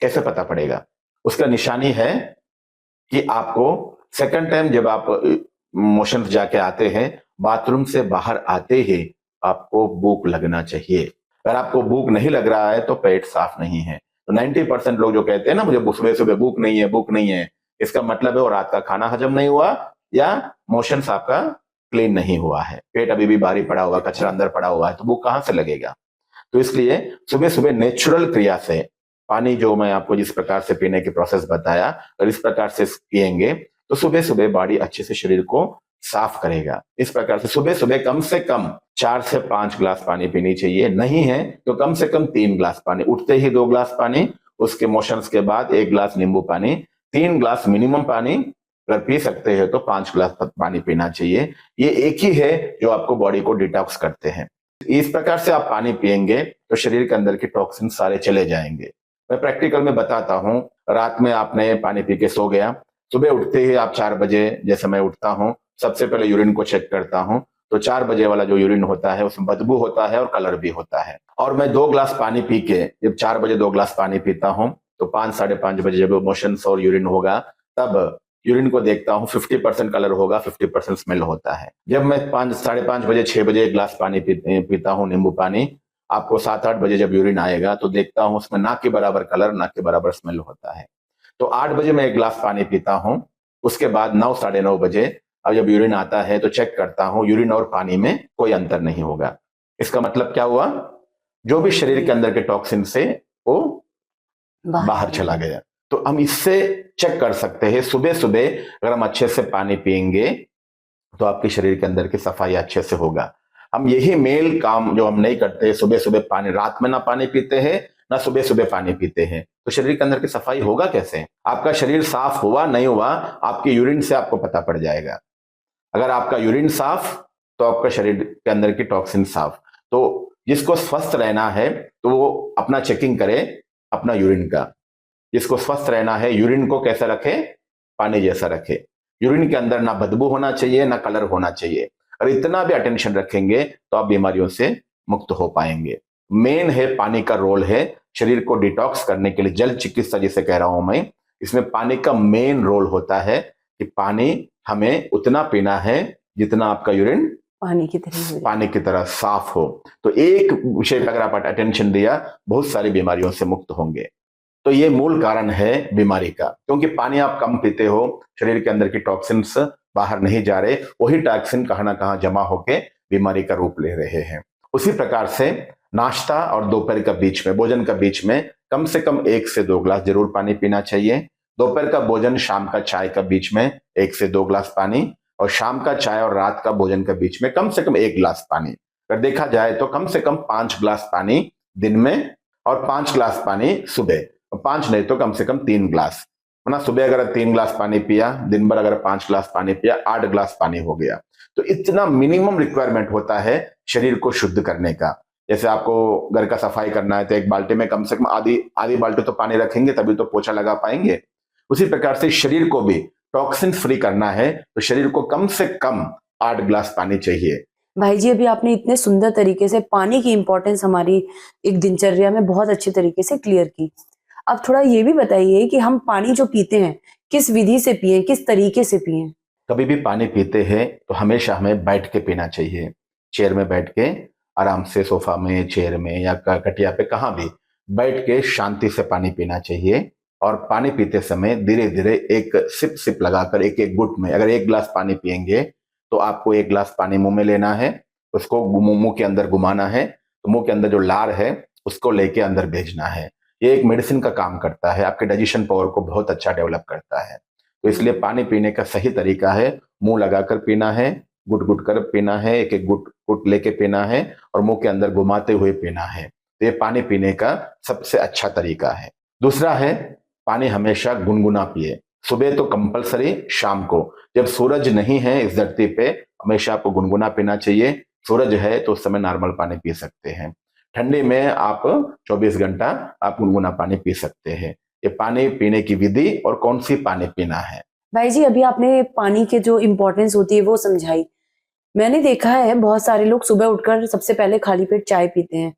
कैसे पता पड़ेगा? उसका निशानी है कि आपको सेकंड टाइम जब आप मोशन जाके आते हैं, बाथरूम से बाहर आते ही आपको भूख लगना चाहिए। अगर आपको भूख नहीं लग रहा है तो पेट साफ नहीं है। तो 90% लोग जो कहते हैं ना, मुझे सुबह सुबह भूख नहीं है, भूख नहीं है, इसका मतलब है वो रात का खाना हजम नहीं हुआ या मोशंस आपका क्लीन नहीं हुआ है। पेट अभी भी भारी पड़ा हुआ, कचरा अंदर पड़ा हुआ है, तो भूख कहां से लगेगा? तो इसलिए सुबह सुबह नेचुरल क्रिया से पानी, जो मैं आपको जिस प्रकार से पीने की प्रोसेस बताया, अगर इस प्रकार से पिएंगे तो सुबह सुबह बॉडी अच्छे से शरीर को साफ करेगा। इस प्रकार से सुबह सुबह कम से कम 4 से 5 गिलास पानी पीनी चाहिए। नहीं है तो कम से कम 3 गिलास पानी। उठते ही 2 गिलास पानी, उसके मोशंस के बाद 1 गिलास नींबू पानी, 3 गिलास मिनिमम पानी। अगर पी सकते हैं तो 5 गिलास पानी पीना चाहिए। ये एक ही है जो आपको बॉडी को डिटॉक्स करते हैं। इस प्रकार से आप पानी पिएंगे तो शरीर के अंदर के टॉक्सिन सारे चले जाएंगे। मैं प्रैक्टिकल में बताता हूं। रात में आपने पानी पी के सो गया, सुबह उठते ही आप 4 बजे, जैसे मैं उठता हूं, सबसे पहले यूरिन को चेक करता हूं, तो 4 बजे वाला जो यूरिन होता है उसमें बदबू होता है और कलर भी होता है। और मैं 2 गिलास पानी पी के, जब 4 बजे 2 गिलास पानी पीता हूं तो 5 साढ़े 5 बजे जब मोशंस और यूरिन होगा, तब यूरिन को देखता हूं, 50% कलर होगा, 50% स्मेल होता है। जब मैं 5 साढ़े 5 बजे 6 बजे 1 गिलास पानी पीता हूं, नींबू पानी, आपको 7-8 बजे जब यूरिन आएगा तो देखता हूं उसमें ना के बराबर कलर, ना के बराबर स्मेल होता है। तो 8 बजे मैं 1 गिलास पानी पीता हूं, उसके बाद 9 साढ़े 9 बजे अब जब यूरिन आता है तो चेक करता हूं, यूरिन और पानी में कोई अंतर नहीं होगा। इसका मतलब क्या हुआ? जो भी शरीर के अंदर के टॉक्सिन से वो बाहर चला गया। तो हम इससे चेक कर सकते हैं। सुबह सुबह अगर हम अच्छे से पानी पिएंगे तो आपके शरीर के अंदर की सफाई अच्छे से होगा। हम यही मेल काम जो हम नहीं करते, सुबह सुबह पानी, रात में ना पानी पीते हैं ना सुबह सुबह पानी पीते हैं, तो शरीर के अंदर की सफाई होगा कैसे? आपका शरीर साफ हुआ नहीं हुआ आपके यूरिन से आपको पता पड़ जाएगा। अगर आपका यूरिन साफ तो आपका शरीर के अंदर की टॉक्सिन साफ। तो जिसको स्वस्थ रहना है तो वो अपना चेकिंग करे अपना यूरिन का। जिसको स्वस्थ रहना है, यूरिन को कैसा रखे? पानी जैसा रखे। यूरिन के अंदर ना बदबू होना चाहिए, ना कलर होना चाहिए। और इतना भी अटेंशन रखेंगे तो आप बीमारियों से मुक्त हो पाएंगे। मेन है पानी का रोल है शरीर को डिटॉक्स करने के लिए, जल चिकित्सा जिसे कह रहा हूं मैं, इसमें पानी का मेन रोल होता है कि पानी हमें उतना पीना है जितना आपका यूरिन पानी की तरह साफ हो। तो एक विषय पर अगर आप अटेंशन दिया, बहुत सारी बीमारियों से मुक्त होंगे। तो ये मूल कारण है बीमारी का, क्योंकि पानी आप कम पीते हो, शरीर के अंदर की टॉक्सिन्स बाहर नहीं जा रहे, वही टॉक्सिन कहां ना कहां जमा होके बीमारी का रूप ले रहे हैं। उसी प्रकार से नाश्ता और दोपहर का बीच में, भोजन का बीच में कम से कम 1 से 2 ग्लास जरूर पानी पीना चाहिए। दोपहर का भोजन, शाम का चाय का बीच में 1 से 2 ग्लास पानी, और शाम का चाय और रात का भोजन के बीच में कम से कम 1 ग्लास पानी। अगर देखा जाए तो कम से कम 5 ग्लास पानी दिन में, और 5 ग्लास पानी सुबह, 5 नहीं तो कम से कम 3 ग्लास, है ना। सुबह अगर 3 ग्लास पानी पिया, दिन भर अगर 5 ग्लास पानी पिया, 8 ग्लास पानी हो गया। तो इतना मिनिमम रिक्वायरमेंट होता है शरीर को शुद्ध करने का। जैसे आपको घर का सफाई करना है तो एक बाल्टी में कम से कम आधी बाल्टी तो पानी रखेंगे, तभी तो पोछा लगा पाएंगे। उसी प्रकार से शरीर को भी टॉक्सिन फ्री करना है तो शरीर को कम से कम 8 ग्लास पानी चाहिए। भाई जी, अभी आपने इतने सुंदर तरीके से पानी की इंपॉर्टेंस हमारी एक दिनचर्या में बहुत अच्छे तरीके से क्लियर की। अब थोड़ा ये भी बताइए कि हम पानी जो पीते हैं किस विधि से पिए, किस तरीके से पिए? कभी भी पानी पीते हैं तो हमेशा हमें बैठ के पीना चाहिए। चेयर में बैठ के आराम से, सोफा में, चेयर में या कटिया पे, कहाँ भी बैठ के शांति से पानी पीना चाहिए। और पानी पीते समय धीरे धीरे एक सिप सिप लगाकर, एक एक गुट में, अगर 1 ग्लास पानी पिएंगे तो आपको 1 ग्लास पानी मुंह में लेना है, उसको मुंह के अंदर घुमाना है, तो मुंह के अंदर जो लार है उसको लेके अंदर भेजना है। ये एक मेडिसिन का काम करता है, आपके डाइजेशन पावर को बहुत अच्छा डेवलप करता है। तो इसलिए पानी पीने का सही तरीका है मुंह लगाकर पीना है, गुट गुट कर पीना है, एक एक गुट गुट लेके पीना है, और मुंह के अंदर घुमाते हुए पीना है। तो ये पानी पीने का सबसे अच्छा तरीका है। दूसरा है, पानी हमेशा गुनगुना पिए। सुबह तो कंपलसरी, शाम को जब सूरज नहीं है इस धरती पे, हमेशा आपको गुनगुना पीना चाहिए। सूरज है तो उस समय नॉर्मल पानी पी सकते हैं। ठंडी में आप 24 घंटा आप गुनगुना पानी पी सकते हैं। ये पानी पीने की विधि और कौन सी पानी पीना है। भाई जी, अभी आपने पानी के जो इम्पोर्टेंस होती है वो समझाई। मैंने देखा है बहुत सारे लोग सुबह उठकर सबसे पहले खाली पेट चाय पीते हैं।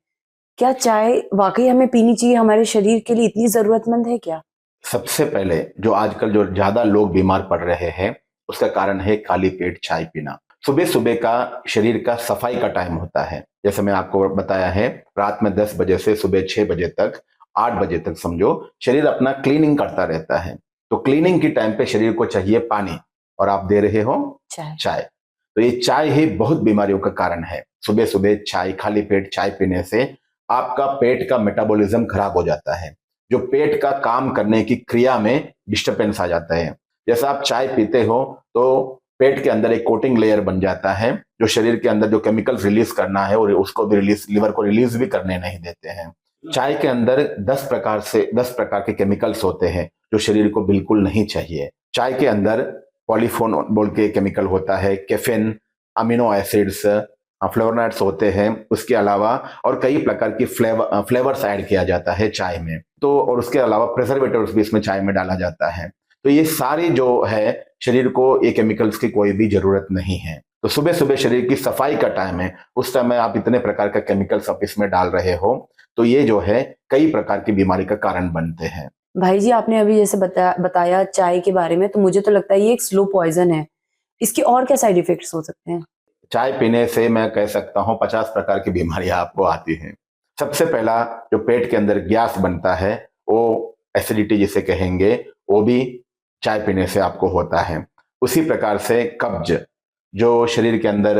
क्या चाय वाकई हमें पीनी चाहिए? हमारे शरीर के लिए इतनी जरूरतमंद है क्या? सबसे पहले जो आजकल जो ज्यादा लोग बीमार पड़ रहे हैं उसका कारण है खाली पेट चाय पीना। सुबह सुबह का शरीर का सफाई का टाइम होता है, जैसे मैं आपको बताया है, रात में 10 बजे से सुबह 6 बजे तक, 8 बजे तक समझो, शरीर अपना क्लीनिंग करता रहता है। तो क्लीनिंग की टाइम पे शरीर को चाहिए पानी, और आप दे रहे हो चाय। तो ये चाय ही बहुत बीमारियों का कारण है। सुबह सुबह चाय, खाली पेट चाय पीने से आपका पेट का मेटाबॉलिज्म खराब हो जाता है, जो पेट का काम करने की क्रिया में डिस्टर्बेंस आ जाता है। जैसा आप चाय पीते हो तो पेट के अंदर एक कोटिंग लेयर बन जाता है, जो शरीर के अंदर जो केमिकल रिलीज करना है और उसको भी रिलीज, लिवर को रिलीज भी करने नहीं देते हैं। चाय के अंदर 10 प्रकार के केमिकल्स होते हैं जो शरीर को बिल्कुल नहीं चाहिए। चाय के अंदर पॉलीफोन बोल के केमिकल होता है, कैफीन, अमीनो एसिड्स, फ्लेवोनॉइड्स होते हैं। उसके अलावा और कई प्रकार की फ्लेवर्स ऐड किया जाता है चाय में। तो और उसके अलावा प्रिजर्वेटिव्स भी इसमें चाय में डाला जाता है। तो ये सारी जो है, शरीर को ये केमिकल्स की कोई भी जरूरत नहीं है। तो सुबह सुबह शरीर की सफाई का टाइम है, उस समय आप इतने प्रकार का केमिकल्स आप इसमें डाल रहे हो, तो ये जो है कई प्रकार की बीमारी का कारण बनते हैं। भाई जी, आपने अभी जैसे बताया चाय के बारे में, तो मुझे तो लगता है ये एक स्लो पॉइजन है। इसके और क्या साइड इफेक्ट्स हो सकते हैं? चाय पीने से मैं कह सकता हूं 50 प्रकार की बीमारियां आपको आती हैं। सबसे पहला, जो पेट के अंदर गैस बनता है, वो एसिडिटी जिसे कहेंगे, वो भी चाय पीने से आपको होता है। उसी प्रकार से कब्ज, जो शरीर के अंदर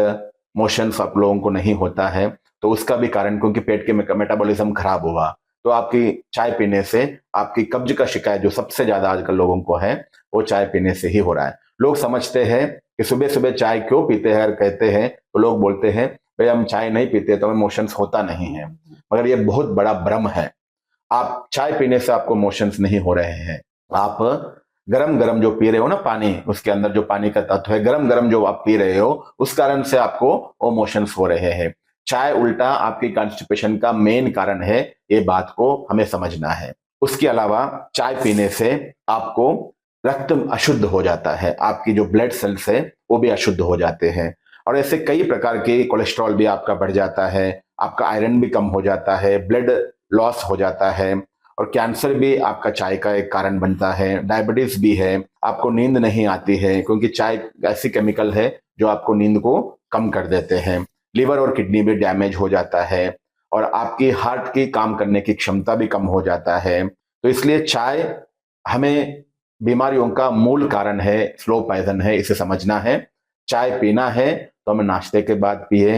मोशंस आप लोगों को नहीं होता है, तो उसका भी कारण, क्योंकि पेट के मेटाबॉलिज्म खराब हुआ, तो आपकी चाय पीने से आपकी कब्ज का शिकायत जो सबसे ज्यादा आजकल लोगों को है, वो चाय पीने से ही हो रहा है। लोग समझते हैं कि सुबह सुबह चाय क्यों पीते हैं, अगर कहते हैं तो लोग बोलते हैं भाई हम चाय नहीं पीते तो हमें मोशंस होता नहीं है, मगर ये बहुत बड़ा भ्रम है। आप चाय पीने से आपको मोशंस नहीं हो रहे हैं। आप गरम गरम जो पी रहे हो ना पानी, उसके अंदर जो पानी का तत्व है, गरम गरम जो आप पी रहे हो, उस कारण से आपको वो मोशंस हो रहे हैं। चाय उल्टा आपकी कॉन्स्टिपेशन का मेन कारण है, ये बात को हमें समझना है। उसके अलावा चाय पीने से आपको रक्त अशुद्ध हो जाता है, आपकी जो ब्लड सेल्स है वो भी अशुद्ध हो जाते हैं, और ऐसे कई प्रकार के कोलेस्ट्रॉल भी आपका बढ़ जाता है, आपका आयरन भी कम हो जाता है, ब्लड लॉस हो जाता है, और कैंसर भी आपका चाय का एक कारण बनता है, डायबिटीज भी है, आपको नींद नहीं आती है क्योंकि चाय ऐसी केमिकल है जो आपको नींद को कम कर देते हैं, लिवर और किडनी भी डैमेज हो जाता है, और आपकी हार्ट की काम करने की क्षमता भी कम हो जाता है। तो इसलिए चाय हमें बीमारियों का मूल कारण है, स्लो पॉइजन है, इसे समझना है। चाय पीना है तो हमें नाश्ते के बाद पिए,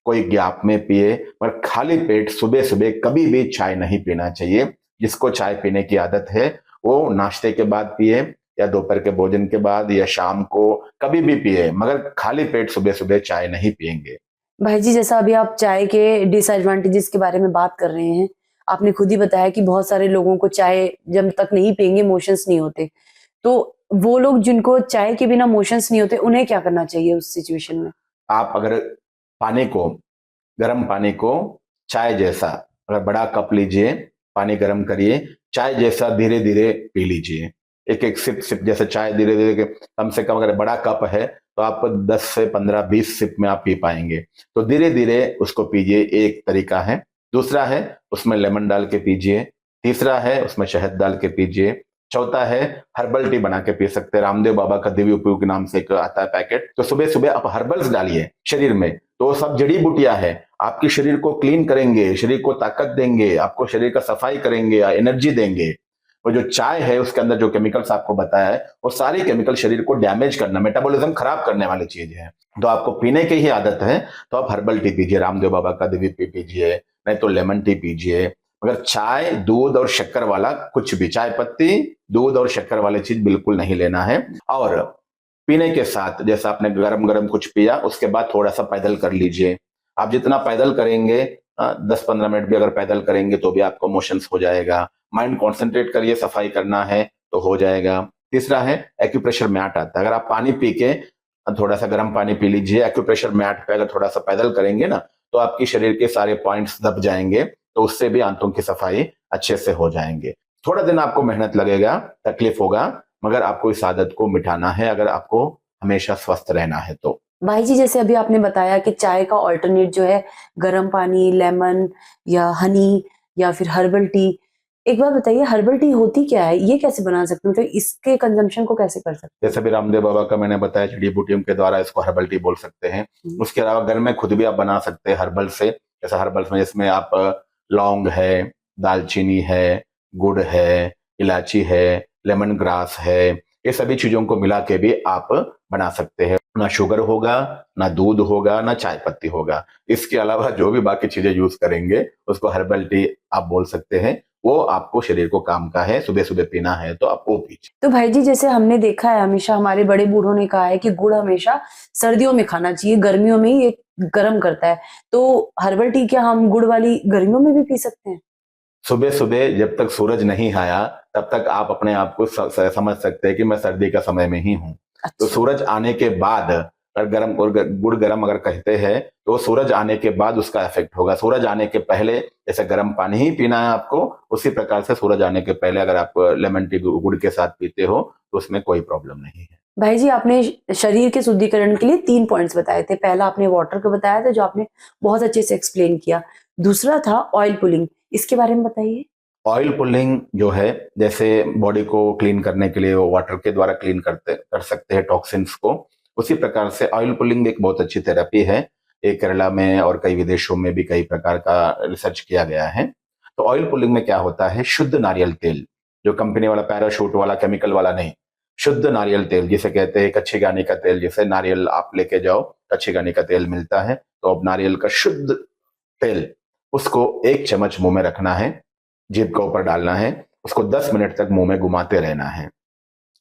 कोई गैप में पिए, पर खाली पेट सुबह सुबह कभी भी चाय नहीं पीना चाहिए। जिसको चाय पीने की आदत है वो नाश्ते के बाद पिए, या दोपहर के भोजन के बाद, या शाम को, कभी भी पिए, मगर खाली पेट सुबह सुबह चाय नहीं पिएंगे। भाई जी, जैसा अभी आप चाय के डिसएडवांटेजेस के बारे में बात कर रहे हैं, आपने खुद ही बताया कि बहुत सारे लोगों को चाय जब तक नहीं पिएंगे मोशंस नहीं होते। तो वो लोग जिनको चाय के बिना मोशंस नहीं होते, उन्हें क्या करना चाहिए उस सिचुएशन में? आप अगर पानी को, गर्म पानी को चाय जैसा, अगर बड़ा कप लीजिए, पानी गर्म करिए, चाय जैसा धीरे धीरे पी लीजिए, एक एक सिप सिप जैसे चाय धीरे धीरे, कम से कम अगर बड़ा कप है तो आप 10 से 15-20 सिप में आप पी पाएंगे। तो धीरे धीरे उसको पीजिए, एक तरीका है। दूसरा है उसमें लेमन डाल के पीजिए। तीसरा है उसमें शहद डाल के पीजिए। चौथा है हर्बल टी बना के पी सकते हैं, रामदेव बाबा का दिव्य उपयोग के नाम से एक आता है पैकेट। तो सुबह सुबह आप हर्बल्स डालिए शरीर में, तो सब जड़ी बूटियां है, आपके शरीर को क्लीन करेंगे, शरीर को ताकत देंगे, आपको शरीर का सफाई करेंगे, एनर्जी देंगे। और जो चाय है उसके अंदर जो केमिकल्स आपको बताया है वो सारे केमिकल शरीर को डैमेज करना, मेटाबॉलिज्म खराब करने वाली चीज है। तो आपको पीने की ही आदत है तो आप हर्बल टी पीजिए, रामदेव बाबा का दिव्य टी पीजिए, नहीं तो लेमन टी पीजिए। मगर चाय, दूध और शक्कर वाला कुछ भी, चाय पत्ती, दूध और शक्कर वाली चीज बिल्कुल नहीं लेना है। और पीने के साथ जैसा आपने गरम गरम कुछ पिया, उसके बाद थोड़ा सा पैदल कर लीजिए। आप जितना पैदल करेंगे, 10-15 मिनट भी अगर पैदल करेंगे तो भी आपको मोशंस हो जाएगा। माइंड कॉन्सेंट्रेट करिए, सफाई करना है तो हो जाएगा। तीसरा है एक्यूप्रेशर मैट आता है, अगर आप पानी पी के थोड़ा सा गर्म पानी पी लीजिए, एक्यूप्रेशर मैट पे अगर थोड़ा सा पैदल करेंगे ना तो आपकी शरीर के सारे पॉइंट्स दब जाएंगे, तो उससे भी आंतों की सफाई अच्छे से हो जाएंगे। थोड़ा दिन आपको मेहनत लगेगा, तकलीफ होगा, मगर आपको इस आदत को मिटाना है अगर आपको हमेशा स्वस्थ रहना है तो। भाई जी, जैसे अभी आपने बताया कि चाय का अल्टरनेट जो है गर्म पानी, लेमन या हनी या फिर हर्बल टी। एक बात बताइए, हर्बल टी होती क्या है? ये कैसे बना सकते हैं? मतलब इसके कंजम्पशन को कैसे कर सकते जैसे भी रामदेव बाबा का मैंने बताया, जड़ी बूटियों के द्वारा इसको हर्बल टी बोल सकते हैं। हैं? उसके अलावा घर में खुद भी आप बना सकते हैं हर्बल से। जैसे हर्बल्स में जिसमें आप लौंग है, दालचीनी है, गुड़ है, इलायची है, लेमन ग्रास है, ये सभी चीजों को मिला के भी आप बना सकते हैं। ना शुगर होगा, ना दूध होगा, ना चाय पत्ती होगा। इसके अलावा जो भी बाकी चीजें यूज करेंगे उसको हर्बल टी आप बोल सकते हैं। वो आपको शरीर को काम का है, सुबह सुबह पीना है तो आप वो पीजिए। तो भाई जी, जैसे हमने देखा है, हमेशा हमारे बड़े बूढ़ों ने कहा है कि गुड़ हमेशा सर्दियों में खाना चाहिए, गर्मियों में ही ये गर्म करता है। तो हर्बल टी क्या हम गुड़ वाली गर्मियों में भी पी सकते हैं? सुबह सुबह जब तक सूरज नहीं आया तब तक आप अपने आप को समझ सकते हैं कि मैं सर्दी का समय में ही हूँ। तो अच्छा। सूरज आने के बाद अगर गर्म और गुड़ गर्म अगर कहते हैं तो सूरज आने के बाद उसका इफेक्ट होगा। सूरज आने के पहले जैसे गर्म पानी ही पीना है आपको, उसी प्रकार से सूरज आने के पहले अगर आप लेमन टी गुड़ के साथ पीते हो तो उसमें कोई प्रॉब्लम नहीं है। भाई जी, आपने शरीर के शुद्धिकरण के लिए 3 पॉइंट्स बताए थे। पहला आपने वाटर का बताया था, जो आपने बहुत अच्छे से एक्सप्लेन किया। दूसरा था ऑयल पुलिंग, इसके बारे में बताइए। ऑयल पुलिंग जो है, जैसे बॉडी को क्लीन करने के लिए वो वाटर के द्वारा क्लीन कर सकते हैं टॉक्सिन्स को, उसी प्रकार से ऑयल पुलिंग एक बहुत अच्छी थेरेपी है। ये केरला में और कई विदेशों में भी कई प्रकार का रिसर्च किया गया है। तो ऑयल पुलिंग में क्या होता है, शुद्ध नारियल तेल, जो कंपनी वाला पैराशूट वाला केमिकल वाला नहीं, शुद्ध नारियल तेल जिसे कहते हैं कच्ची घानी का तेल। जैसे नारियल आप लेके जाओ, कच्ची घानी का तेल मिलता है, तो अब नारियल का शुद्ध तेल, उसको 1 चम्मच मुंह में रखना है, जीभ के ऊपर डालना है, उसको 10 मिनट तक मुंह में घुमाते रहना है।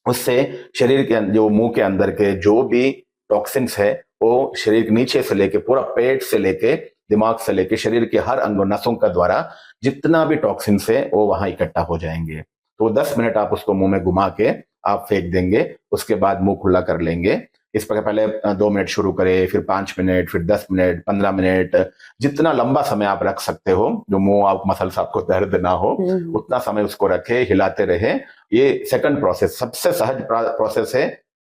उससे शरीर के जो मुंह के अंदर के जो भी टॉक्सिन्स है वो शरीर के नीचे से लेके पूरा पेट से लेके दिमाग से लेके शरीर के हर अंगों नसों का द्वारा जितना भी टॉक्सिन्स है वो वहां इकट्ठा हो जाएंगे। तो 10 मिनट आप उसको मुंह में घुमा के आप फेंक देंगे, उसके बाद मुंह खुला कर लेंगे। इस प्रकार पहले 2 मिनट शुरू करें, फिर 5 मिनट, फिर 10 मिनट, 15 मिनट, जितना लंबा समय आप रख सकते हो, जो मुंह आप मसल्स आपको दर्द ना हो, उतना समय उसको रखे, हिलाते रहे। ये सेकंड प्रोसेस, सबसे सहज प्रोसेस है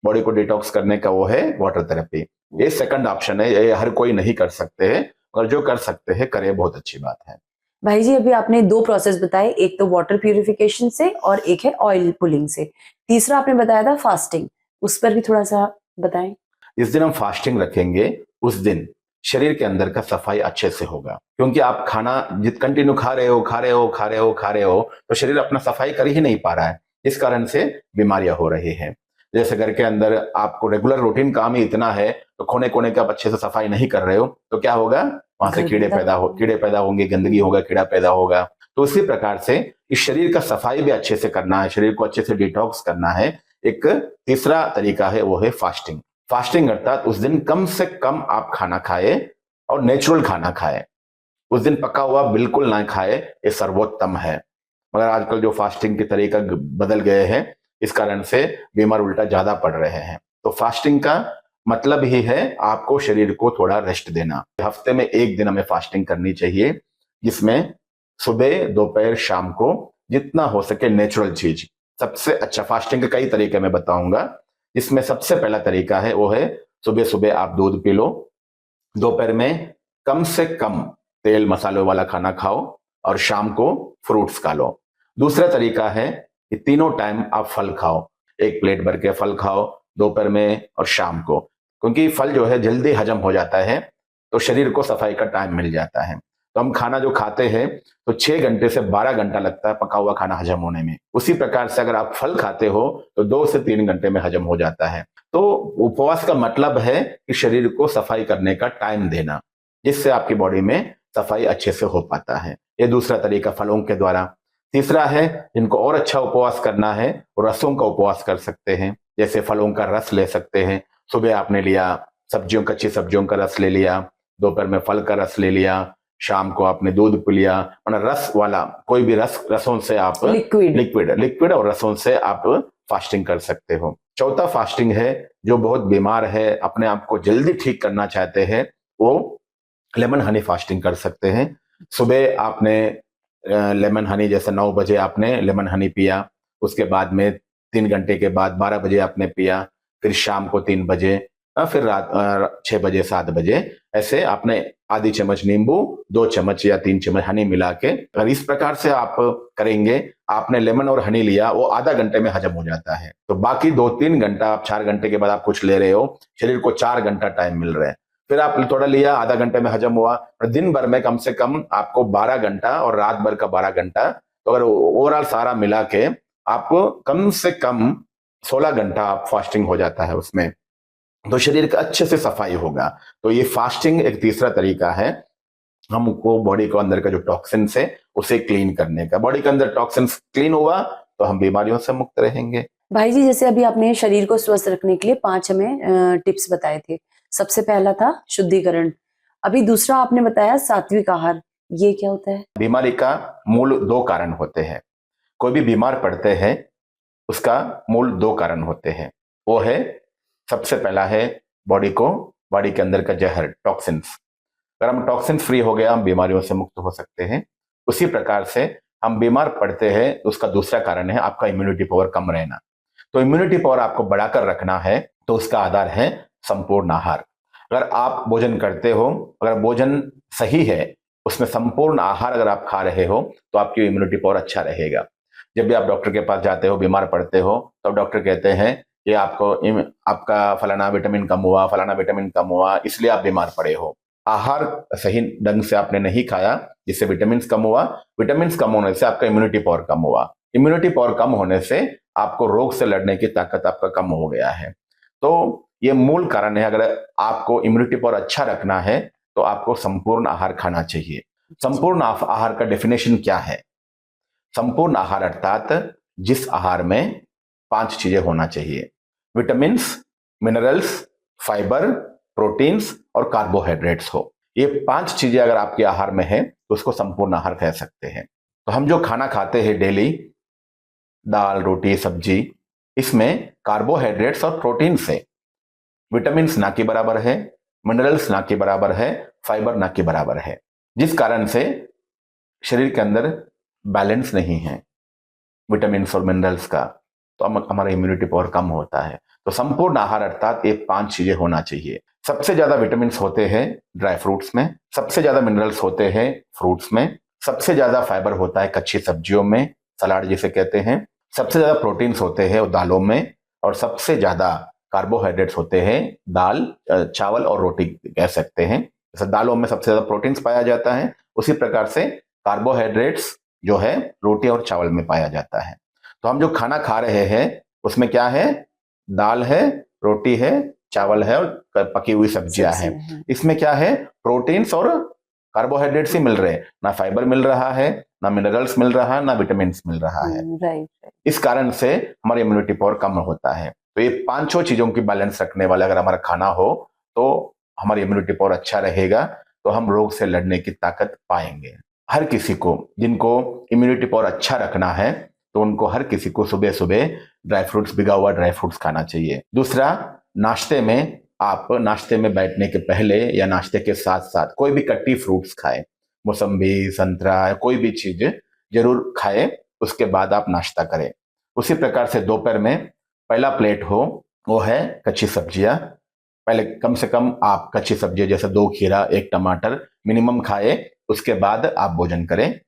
बॉडी को डिटॉक्स करने का, वो है वाटर थेरेपी। ये सेकंड ऑप्शन है, ये हर कोई नहीं कर सकते हैं, और जो कर सकते हैं करे, बहुत अच्छी बात है। भाई जी, अभी आपने 2 प्रोसेस बताए, एक तो वाटर प्यूरिफिकेशन से और एक है ऑयल पुलिंग से। तीसरा आपने बताया था फास्टिंग, उस पर भी थोड़ा-सा बताएँ? जिस दिन हम फास्टिंग रखेंगे, उस दिन शरीर के अंदर का सफाई अच्छे से होगा, क्योंकि आप खाना जित कंटिन्यू खा रहे हो, तो शरीर अपना सफाई कर ही नहीं पा रहा है। इस कारण से बीमारियां हो रही है। जैसे घर के अंदर आपको रेगुलर रूटीन काम ही इतना है, तो कोने कोने का आप अच्छे से सफाई नहीं कर रहे हो, तो क्या होगा, वहां से कीड़े पैदा होंगे, गंदगी होगा, कीड़ा पैदा होगा। तो इसी प्रकार से इस शरीर का सफाई भी अच्छे से करना है, शरीर को अच्छे से डिटॉक्स करना है। एक तीसरा तरीका है, वो है फास्टिंग। फास्टिंग अर्थात उस दिन कम से कम आप खाना खाए, और नेचुरल खाना खाए। उस दिन पका हुआ बिल्कुल ना खाए, ये सर्वोत्तम है। मगर आजकल जो फास्टिंग के तरीका बदल गए हैं, इस कारण से बीमार उल्टा ज्यादा पड़ रहे हैं। तो फास्टिंग का मतलब ही है आपको शरीर को थोड़ा रेस्ट देना। हफ्ते में 1 दिन हमें फास्टिंग करनी चाहिए, जिसमें सुबह, दोपहर, शाम को जितना हो सके नेचुरल चीज। सबसे अच्छा फास्टिंग के कई तरीके मैं बताऊंगा। इसमें सबसे पहला तरीका है, वो है सुबह सुबह आप दूध पी लो, दोपहर में कम से कम तेल मसालों वाला खाना खाओ, और शाम को फ्रूट्स खा लो। दूसरा तरीका है कि तीनों टाइम आप फल खाओ, 1 प्लेट भर के फल खाओ दोपहर में और शाम को, क्योंकि फल जो है जल्दी हजम हो जाता है, तो शरीर को सफाई का टाइम मिल जाता है। तो हम खाना जो खाते हैं, तो 6 घंटे से 12 घंटा लगता है पका हुआ खाना हजम होने में। उसी प्रकार से अगर आप फल खाते हो, तो 2 से 3 घंटे में हजम हो जाता है। तो उपवास का मतलब है कि शरीर को सफाई करने का टाइम देना, जिससे आपकी बॉडी में सफाई अच्छे से हो पाता है। ये दूसरा तरीका फलों के द्वारा। तीसरा है, जिनको और अच्छा उपवास करना है, वो रसों का उपवास कर सकते हैं। जैसे फलों का रस ले सकते हैं, सुबह आपने लिया, सब्जियों, कच्ची सब्जियों का रस ले लिया, दोपहर में फल का रस ले लिया, शाम को आपने दूध पी लिया। मतलब रस वाला कोई भी रसों से आप लिक्विड और रसों से आप फास्टिंग कर सकते हो। चौथा फास्टिंग है, जो बहुत बीमार है, अपने आप को जल्दी ठीक करना चाहते हैं, वो लेमन हनी फास्टिंग कर सकते हैं। सुबह आपने लेमन हनी, जैसे 9 बजे आपने लेमन हनी पिया, उसके बाद में 3 घंटे के बाद 12 बजे आपने पिया, फिर शाम को 3 बजे, फिर रात 6 बजे, 7 बजे, ऐसे आपने आधी चम्मच नींबू, 2 चम्मच या 3 चम्मच हनी मिला के, अगर इस प्रकार से आप करेंगे, आपने लेमन और हनी लिया, वो आधा घंटे में हजम हो जाता है। तो बाकी 2-3 घंटा, आप 4 घंटे के बाद आप कुछ ले रहे हो, शरीर को 4 घंटा टाइम मिल रहा है। फिर आप थोड़ा लिया, आधा घंटे में हजम हुआ, और दिन भर में कम से कम आपको 12 घंटा और रात भर का 12 घंटा, तो अगर ओवरऑल सारा मिला के आपको कम से कम 16 घंटा आप फास्टिंग हो जाता है उसमें, तो शरीर का अच्छे से सफाई होगा। तो ये फास्टिंग एक तीसरा तरीका है हमको बॉडी को अंदर का जो टॉक्सिन्स है उसे क्लीन करने का। बॉडी के अंदर टॉक्सिन्स क्लीन हुआ तो हम बीमारियों से मुक्त रहेंगे। भाई जी, जैसे अभी आपने शरीर को स्वस्थ रखने के लिए 5 हमें टिप्स बताए थे। सबसे पहला था शुद्धिकरण, अभी दूसरा आपने बताया सात्विक आहार, ये क्या होता है? बीमारी का मूल 2 कारण होते हैं। कोई भी बीमार पड़ते हैं, उसका मूल 2 कारण होते हैं। वो है, सबसे पहला है बॉडी के अंदर का जहर, टॉक्सिन्स। अगर हम टॉक्सिन फ्री हो गया, हम बीमारियों से मुक्त हो सकते हैं। उसी प्रकार से हम बीमार पड़ते हैं, उसका दूसरा कारण है आपका इम्यूनिटी पावर कम रहना। तो इम्यूनिटी पावर आपको बढ़ाकर रखना है, तो उसका आधार है संपूर्ण आहार। अगर आप भोजन करते हो, अगर भोजन सही है, उसमें संपूर्ण आहार अगर आप खा रहे हो, तो आपकी इम्यूनिटी पावर अच्छा रहेगा। जब भी आप डॉक्टर के पास जाते हो, बीमार पड़ते हो, तो डॉक्टर कहते हैं कि आपका फलाना विटामिन कम हुआ, इसलिए आप बीमार पड़े हो। आहार सही ढंग से आपने नहीं खाया, जिससे विटामिन कम हुआ। विटामिन कम होने से आपका इम्यूनिटी पावर कम हुआ। इम्यूनिटी पावर कम होने से आपको रोग से लड़ने की ताकत आपका कम हो गया है। तो ये मूल कारण है। अगर आपको इम्यूनिटी पावर अच्छा रखना है, तो आपको संपूर्ण आहार खाना चाहिए। संपूर्ण आहार का डेफिनेशन क्या है? संपूर्ण आहार अर्थात जिस आहार में 5 चीजें होना चाहिए: विटामिन, मिनरल्स, फाइबर, प्रोटीन्स और कार्बोहाइड्रेट्स हो। ये 5 चीजें अगर आपके आहार में है, तो उसको संपूर्ण आहार कह सकते हैं। तो हम जो खाना खाते हैं डेली, दाल, रोटी, सब्जी, इसमें कार्बोहाइड्रेट्स और प्रोटीन से, विटामिन्स ना के बराबर है, मिनरल्स ना के बराबर है, फाइबर ना के बराबर है, जिस कारण से शरीर के अंदर बैलेंस नहीं है विटामिन्स और मिनरल्स का, तो हमारा इम्यूनिटी पावर कम होता है। तो संपूर्ण आहार अर्थात ये 5 चीजें होना चाहिए। सबसे ज्यादा विटामिन्स होते हैं ड्राई फ्रूट्स में, सबसे ज्यादा मिनरल्स होते हैं फ्रूट्स में, सबसे ज्यादा फाइबर होता है कच्ची सब्जियों में, सलाड जिसे कहते हैं, सबसे ज्यादा प्रोटीन्स होते हैं दालों में, और सबसे ज्यादा कार्बोहाइड्रेट्स होते हैं दाल, चावल और रोटी कह सकते हैं। जैसे दालों में सबसे ज्यादा प्रोटीन्स पाया जाता है, उसी प्रकार से कार्बोहाइड्रेट्स जो है रोटी और चावल में पाया जाता है। तो हम जो खाना खा रहे हैं उसमें क्या है, दाल है, रोटी है, चावल है और पकी हुई सब्जियां हैं। इसमें क्या है, प्रोटीन्स और कार्बोहाइड्रेट्स ही मिल रहे हैं, ना फाइबर मिल रहा है, ना मिनरल्स मिल रहा है, ना विटामिन्स मिल रहा है। राइट। इस कारण से हमारी इम्यूनिटी पावर कम होता है। तो ये 5 चीजों की बैलेंस रखने वाला अगर हमारा खाना हो तो हमारी इम्यूनिटी पावर अच्छा रहेगा, तो हम रोग से लड़ने की ताकत पाएंगे। हर किसी को जिनको इम्यूनिटी पावर अच्छा रखना है तो उनको हर किसी को सुबह सुबह ड्राई फ्रूट्स, भिगा हुआ ड्राई फ्रूट्स खाना चाहिए। दूसरा, नाश्ते में आप नाश्ते में बैठने के पहले या नाश्ते के साथ साथ कोई भी कट्टी फ्रूट्स खाएं, मौसम्बी, संतरा, कोई भी चीज जरूर खाएं, उसके बाद आप नाश्ता करें। उसी प्रकार से दोपहर में पहला प्लेट हो वो है कच्ची सब्जियां। पहले कम से कम आप कच्ची सब्जियां जैसे 2 खीरा, 1 टमाटर मिनिमम खाए, उसके बाद आप भोजन करें।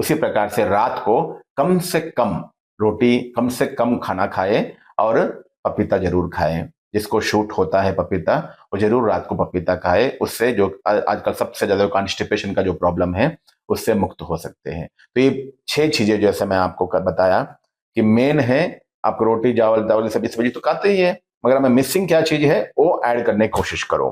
उसी प्रकार से रात को कम से कम रोटी, कम से कम खाना खाए और पपीता जरूर खाएं। जिसको शूट होता है पपीता, वो जरूर रात को पपीता खाए। उससे जो आजकल सबसे ज्यादा कॉन्स्टिपेशन का जो प्रॉब्लम है उससे मुक्त हो सकते हैं। तो ये 6 चीजें जैसे मैं आपको बताया कि मेन है। आप रोटी, चावल, दाल, सब्जी तो खाते ही है, मगर हमें मिसिंग क्या चीज है वो ऐड करने की कोशिश करो।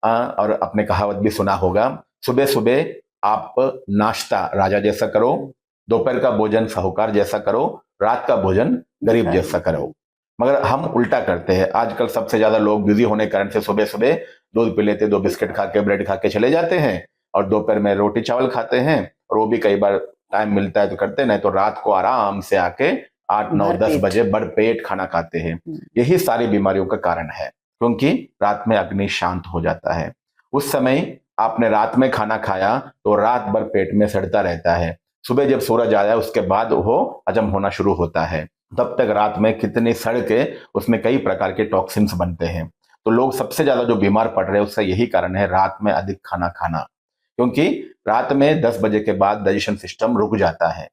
और अपने कहावत भी सुना होगा, सुबह सुबह आप नाश्ता राजा जैसा करो, दोपहर का भोजन साहूकार जैसा करो, रात का भोजन गरीब जैसा करो। मगर हम उल्टा करते हैं। आजकल सबसे ज्यादा लोग बिजी होने के कारण से सुबह सुबह दूध पी लेते, 2 बिस्किट खा के, ब्रेड खा के चले जाते हैं, और दोपहर में रोटी चावल खाते हैं, और वो भी कई बार टाइम मिलता है तो करते, नहीं तो रात को आराम से आके 8, 9, 10 बजे भरपेट खाना खाते हैं। यही सारी बीमारियों का कारण है, क्योंकि रात में अग्नि शांत हो जाता है। उस समय आपने रात में खाना खाया तो रात भर पेट में सड़ता रहता है। सुबह जब सूरज आया उसके बाद वो हजम होना शुरू होता है। तब तक रात में कितनी सड़ के उसमें कई प्रकार के टॉक्सिन्स बनते हैं। तो लोग सबसे ज्यादा जो बीमार पड़ रहे हैं उसका यही कारण है, रात में अधिक खाना खाना। क्योंकि रात में 10 बजे के बाद डाइजेशन सिस्टम रुक जाता है,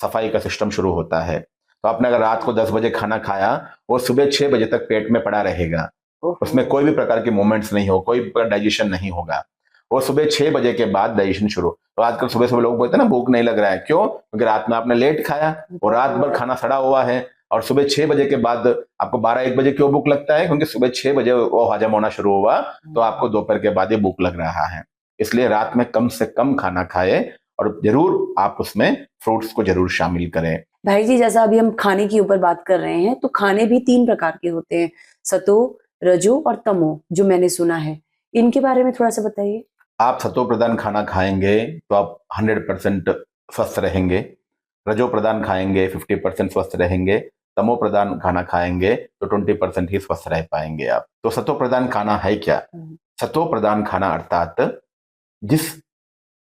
सफाई का सिस्टम शुरू होता है। तो आपने अगर रात को 10 बजे खाना खाया, वो सुबह 6 बजे तक पेट में पड़ा रहेगा, उसमें कोई भी प्रकार के मूवमेंट्स नहीं हो, कोई डाइजेशन नहीं होगा। और सुबह 6 बजे के बाद डाइजेशन शुरू। तो आजकल सुबह सुबह लोग बोलते हैं ना भूख नहीं लग रहा है, क्यों? क्योंकि रात में आपने लेट खाया और रात भर खाना सड़ा हुआ है, और सुबह 6 बजे के बाद आपको 12-1 बजे क्यों भूख लगता है? क्योंकि सुबह 6 बजे वो हजम होना शुरू हुआ, तो आपको दोपहर के बाद ही भूख लग रहा है। इसलिए रात में कम से कम खाना खाए, और जरूर आप उसमें फ्रूट्स को जरूर शामिल करें। भाई जी, जैसा अभी हम खाने के ऊपर बात कर रहे हैं, तो खाने भी 3 प्रकार के होते हैं, सतो, रजो और तमो, जो मैंने सुना है। इनके बारे में थोड़ा सा बताइए। आप सतो प्रधान खाना खाएंगे तो आप 100% स्वस्थ रहेंगे। रजो प्रधान खाएंगे 50% स्वस्थ रहेंगे। तमो प्रधान खाना खाएंगे तो 20% ही स्वस्थ रह पाएंगे आप। तो सतो प्रधान खाना है क्या? सतो प्रधान खाना अर्थात जिस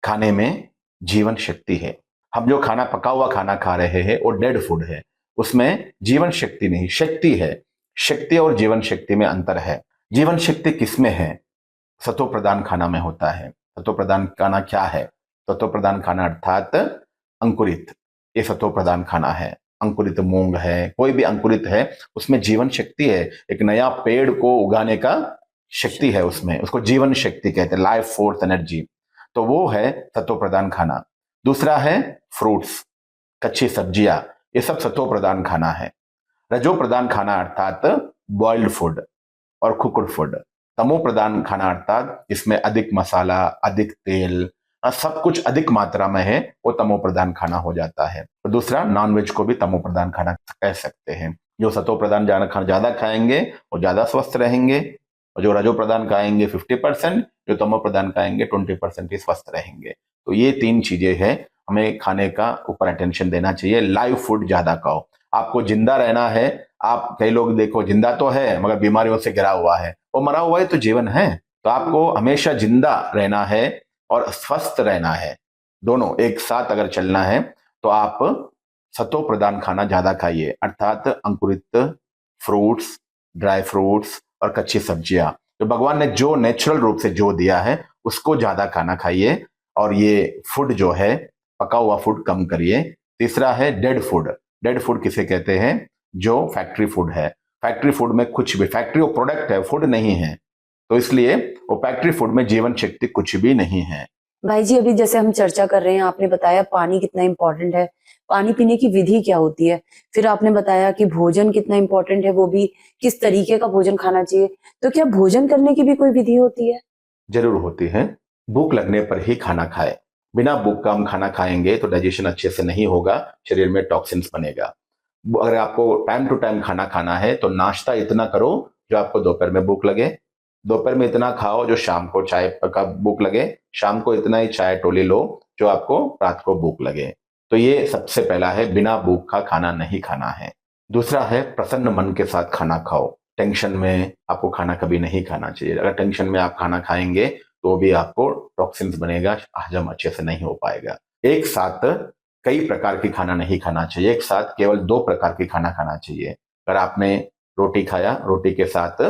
खाने में जीवन शक्ति है। हम जो खाना, पका हुआ खाना खा रहे हैं वो डेड फूड है, उसमें जीवन शक्ति नहीं, शक्ति है। शक्ति और जीवन शक्ति में अंतर है। जीवन शक्ति किसमें है? सतो प्रधान खाना में होता है। सतो प्रधान खाना क्या है? सतो प्रधान खाना अर्थात अंकुरित, ये सतो प्रधान खाना है। अंकुरित मूंग है, कोई भी अंकुरित है, उसमें जीवन शक्ति है। एक नया पेड़ को उगाने का शक्ति है उसमें, उसको जीवन शक्ति कहते हैं, लाइफ फोर्स, एनर्जी। तो वो है सतो प्रधान खाना। दूसरा है फ्रूट्स, कच्ची सब्जियां, ये सब सतो प्रधान खाना है। रजो प्रधान खाना अर्थात बॉइल्ड फूड और कुकड फूड। तमो प्रधान खाना अर्थात इसमें अधिक मसाला, अधिक तेल, सब कुछ अधिक मात्रा में है, वो तमो प्रधान खाना हो जाता है। और दूसरा, नॉनवेज को भी तमो प्रधान खाना कह सकते हैं। जो सतो प्रधान खाना ज्यादा खाएंगे वो ज्यादा स्वस्थ रहेंगे, और जो रजो प्रधान खाएंगे 50%, जो तमो प्रधान खाएंगे 20% ही स्वस्थ रहेंगे। तो ये 3 चीजें हैं, हमें खाने का ऊपर अटेंशन देना चाहिए। लाइव फूड ज्यादा खाओ। आपको जिंदा रहना है, आप कई लोग देखो जिंदा तो है मगर बीमारियों से घिरा हुआ है, वो मरा हुआ है तो जीवन है। तो आपको हमेशा जिंदा रहना है और स्वस्थ रहना है, दोनों एक साथ अगर चलना है तो आप सत्व प्रधान खाना ज्यादा खाइए, अर्थात अंकुरित फ्रूट्स, ड्राई फ्रूट्स और कच्ची सब्जियां, तो भगवान ने जो नेचुरल रूप से जो दिया है उसको ज्यादा खाना खाइए। और ये फूड जो है पका हुआ फूड कम करिए। तीसरा है डेड फूड। डेड फूड किसे कहते हैं? जो फैक्ट्री फूड है। फैक्ट्री फूड में कुछ भी, फैक्ट्री वो प्रोडक्ट है, फूड नहीं है, तो इसलिए वो फैक्ट्री फूड में जीवन शक्ति कुछ भी नहीं है। भाई जी, अभी जैसे हम चर्चा कर रहे हैं, आपने बताया पानी कितना इम्पोर्टेंट है, पानी पीने की विधि क्या होती है, फिर आपने बताया कि भोजन कितना इम्पोर्टेंट है, वो भी किस तरीके का भोजन खाना चाहिए। तो क्या भोजन करने की भी कोई विधि होती है? जरूर होती है। भूख लगने पर ही खाना खाए। बिना भूख का हम खाना खाएंगे तो डाइजेशन अच्छे से नहीं होगा, शरीर में टॉक्सिन्स बनेगा। अगर आपको टाइम टू टाइम खाना खाना है तो नाश्ता इतना करो जो आपको दोपहर में भूख लगे, दोपहर में इतना खाओ जो शाम को चाय का भूख लगे, शाम को इतना ही चाय टोली लो जो आपको रात को भूख लगे। तो ये सबसे पहला है, बिना भूख का खाना नहीं खाना है। दूसरा है प्रसन्न मन के साथ खाना खाओ। टेंशन में आपको खाना कभी नहीं खाना चाहिए। अगर टेंशन में आप खाना खाएंगे तो भी आपको टॉक्सिन्स बनेगा, हजम अच्छे से नहीं हो पाएगा। एक साथ कई प्रकार की खाना नहीं खाना चाहिए, एक साथ केवल 2 प्रकार की खाना खाना चाहिए। अगर आपने रोटी खाया, रोटी के साथ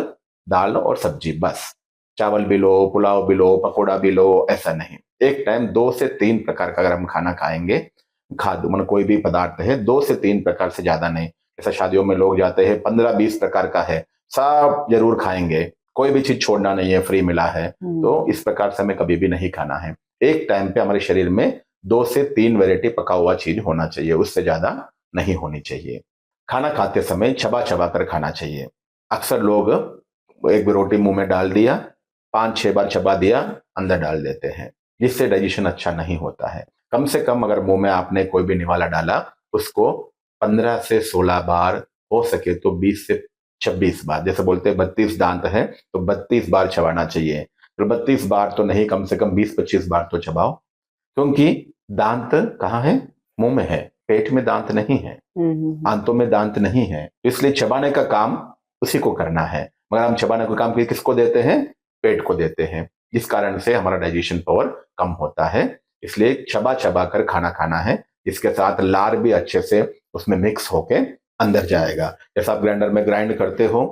दाल और सब्जी, बस। चावल भी लो, पुलाव भी लो, पकौड़ा भी लो, ऐसा नहीं। एक टाइम 2 से 3 प्रकार का अगर हम खाना खाएंगे, खाद्य मतलब कोई भी पदार्थ है, 2 से 3 प्रकार से ज्यादा नहीं। जैसे शादियों में लोग जाते हैं 15-20 प्रकार का है, सब जरूर खाएंगे, कोई भी चीज छोड़ना नहीं है, फ्री मिला है, तो इस प्रकार से हमें कभी भी नहीं खाना है। एक टाइम पे हमारे शरीर में 2 से 3 वैरायटी पका हुआ चीज होना चाहिए, उससे ज्यादा नहीं होनी चाहिए। खाना खाते समय चबा चबा कर खाना चाहिए। अक्सर लोग एक रोटी मुंह में डाल दिया, 5-6 बार चबा दिया, अंदर डाल देते हैं, जिससे डाइजेशन अच्छा नहीं होता है। कम से कम अगर मुंह में आपने कोई भी निवाला डाला, उसको 15 से 16 बार, हो सके तो 20 से 26 बार, जैसे बोलते हैं 32 दांत है तो 32 बार चबाना चाहिए। तो 32 बार तो नहीं, कम से कम 20-25 बार तो चबाओ, क्योंकि दांत कहाँ है? मुंह में है, पेट में दांत नहीं है, आंतों में दांत नहीं है, इसलिए चबाने का काम उसी को करना है। मगर हम चबाने का काम किसको देते हैं? पेट को देते हैं, जिस कारण से हमारा डाइजेशन पावर कम होता है। इसलिए चबा चबा कर खाना खाना है, इसके साथ लार भी अच्छे से उसमें मिक्स होके अंदर जाएगा। जैसा आप ग्राइंडर में ग्राइंड करते हो,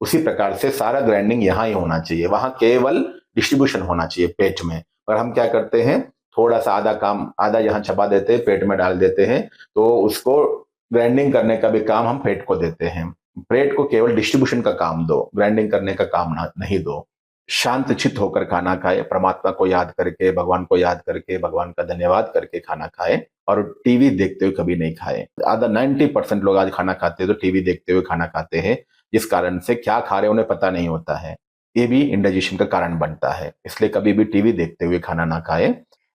उसी प्रकार से सारा ग्राइंडिंग यहाँ ही होना चाहिए, वहां केवल डिस्ट्रीब्यूशन होना चाहिए पेट में। पर हम क्या करते हैं, थोड़ा सा आधा काम, आधा यहाँ चबा देते हैं, पेट में डाल देते हैं, तो उसको ग्राइंडिंग करने का भी काम हम पेट को देते हैं। पेट को केवल डिस्ट्रीब्यूशन का काम दो, ग्राइंडिंग करने का काम नहीं दो। शांत चित्त होकर खाना खाए, परमात्मा को याद करके, भगवान को याद करके, भगवान का धन्यवाद करके खाना खाए, और टीवी देखते हुए कभी नहीं खाए। आधा 90% लोग आज खाना खाते हैं तो टीवी देखते हुए खाना खाते हैं, जिस कारण से क्या खा रहे हैं उन्हें पता नहीं होता है। ये भी इंडाइजेशन का कारण बनता है, इसलिए कभी भी टीवी देखते हुए खाना ना खाए।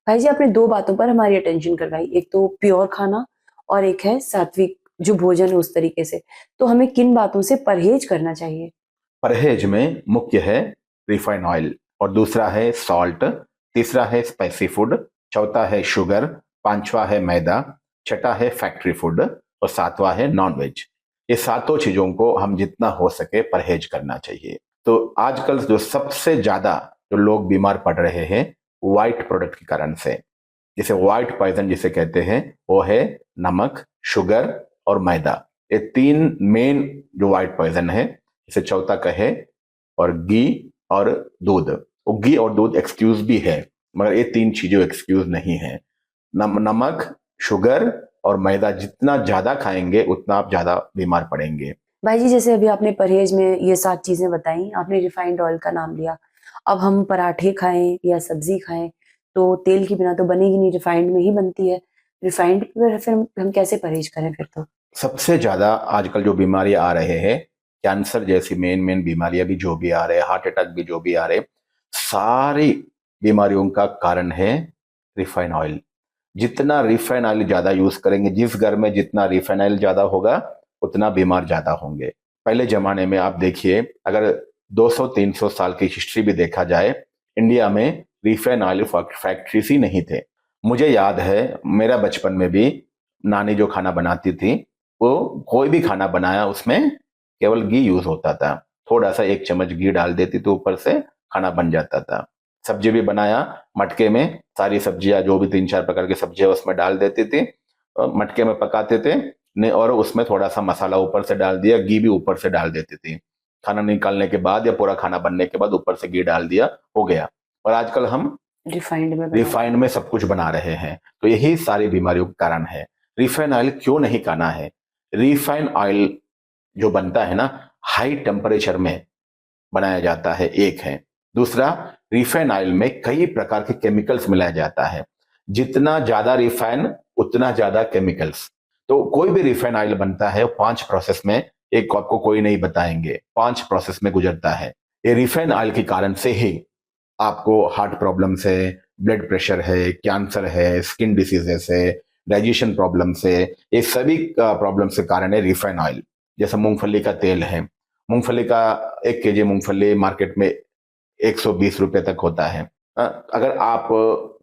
भाई जी, आपने 2 बातों पर हमारी अटेंशन करवाई, एक तो प्योर खाना और एक है सात्विक जो भोजन है उस तरीके से। तो हमें किन बातों से परहेज करना चाहिए? परहेज में मुख्य है रिफाइंड ऑयल, और दूसरा है सॉल्ट, तीसरा है स्पाइसी फूड, चौथा है शुगर, पांचवा है मैदा, छठा है फैक्ट्री फूड, और सातवां है नॉनवेज। ये सातों चीजों को हम जितना हो सके परहेज करना चाहिए। तो आजकल जो सबसे ज्यादा जो लोग बीमार पड़ रहे हैं व्हाइट प्रोडक्ट के कारण से, जिसे व्हाइट पॉइजन जिसे कहते हैं, वो है नमक, शुगर और मैदा। ये 3 मेन जो व्हाइट पॉइजन है, इसे चौथा कहे, और घी और दूध। वो घी और दूध एक्सक्यूज भी है, मगर ये 3 चीजें एक्सक्यूज नहीं है। नमक, शुगर और मैदा जितना ज्यादा खाएंगे उतना आप ज्यादा बीमार पड़ेंगे। भाई जी, जैसे अभी आपने परहेज में ये 7 चीजें बताई, आपने रिफाइंड ऑयल का नाम लिया। अब हम पराठे खाएं या सब्जी खाएं तो तेल के बिना तो बनेगी नहीं, रिफाइंड में ही बनती है। रिफाइंड पर फिर हम कैसे परहेज करें फिर? तो सबसे ज्यादा आजकल जो बीमारियां आ रहे हैं, कैंसर जैसी मेन बीमारियां भी जो भी आ रहे हैं, हार्ट अटैक भी जो भी आ रहे, सारी बीमारियों का कारण है रिफाइन ऑयल। जितना रिफाइन ऑयल ज्यादा यूज करेंगे, जिस घर में जितना रिफाइन ऑयल ज्यादा होगा उतना बीमार ज्यादा होंगे। पहले जमाने में आप देखिए, अगर 200-300 साल की हिस्ट्री भी देखा जाए, इंडिया में रिफाइन ऑयल फैक्ट्रीज ही नहीं थे। मुझे याद है मेरा बचपन में भी नानी जो खाना बनाती थी वो कोई भी खाना बनाया उसमें केवल घी यूज होता था, थोड़ा सा 1 चम्मच घी डाल देती तो ऊपर से खाना बन जाता था। सब्जी भी बनाया मटके में, सारी सब्जियां जो भी 3-4 प्रकार की सब्जियां उसमें डाल देती थी, मटके में पकाते थे ने, और उसमें थोड़ा सा मसाला ऊपर से डाल दिया, घी भी ऊपर से डाल देती थी। खाना निकालने के बाद या पूरा खाना बनने के बाद ऊपर से घी डाल दिया, हो गया। और आजकल हम रिफाइंड में सब कुछ बना रहे हैं, तो यही सारी बीमारियों का कारण है। रिफाइंड ऑयल क्यों नहीं खाना है? रिफाइंड ऑयल जो बनता है ना, हाई टेम्परेचर में बनाया जाता है, एक है। दूसरा, रिफाइंड ऑयल में कई प्रकार के केमिकल्स मिलाया जाता है। जितना ज्यादा रिफाइन उतना ज्यादा केमिकल्स। तो कोई भी रिफाइंड ऑयल बनता है 5 प्रोसेस में, एक आपको कोई नहीं बताएंगे, 5 प्रोसेस में गुजरता है। ये रिफाइंड ऑयल के कारण से ही आपको हार्ट प्रॉब्लम्स है, ब्लड प्रेशर है, कैंसर है, स्किन डिसीजेस है, डाइजेशन प्रॉब्लम्स है, ये सभी प्रॉब्लम्स के कारण है रिफाइंड ऑयल। जैसे मूंगफली का तेल है, मूंगफली का 1 केजी मूंगफली मार्केट में 120 रुपए तक होता है। अगर आप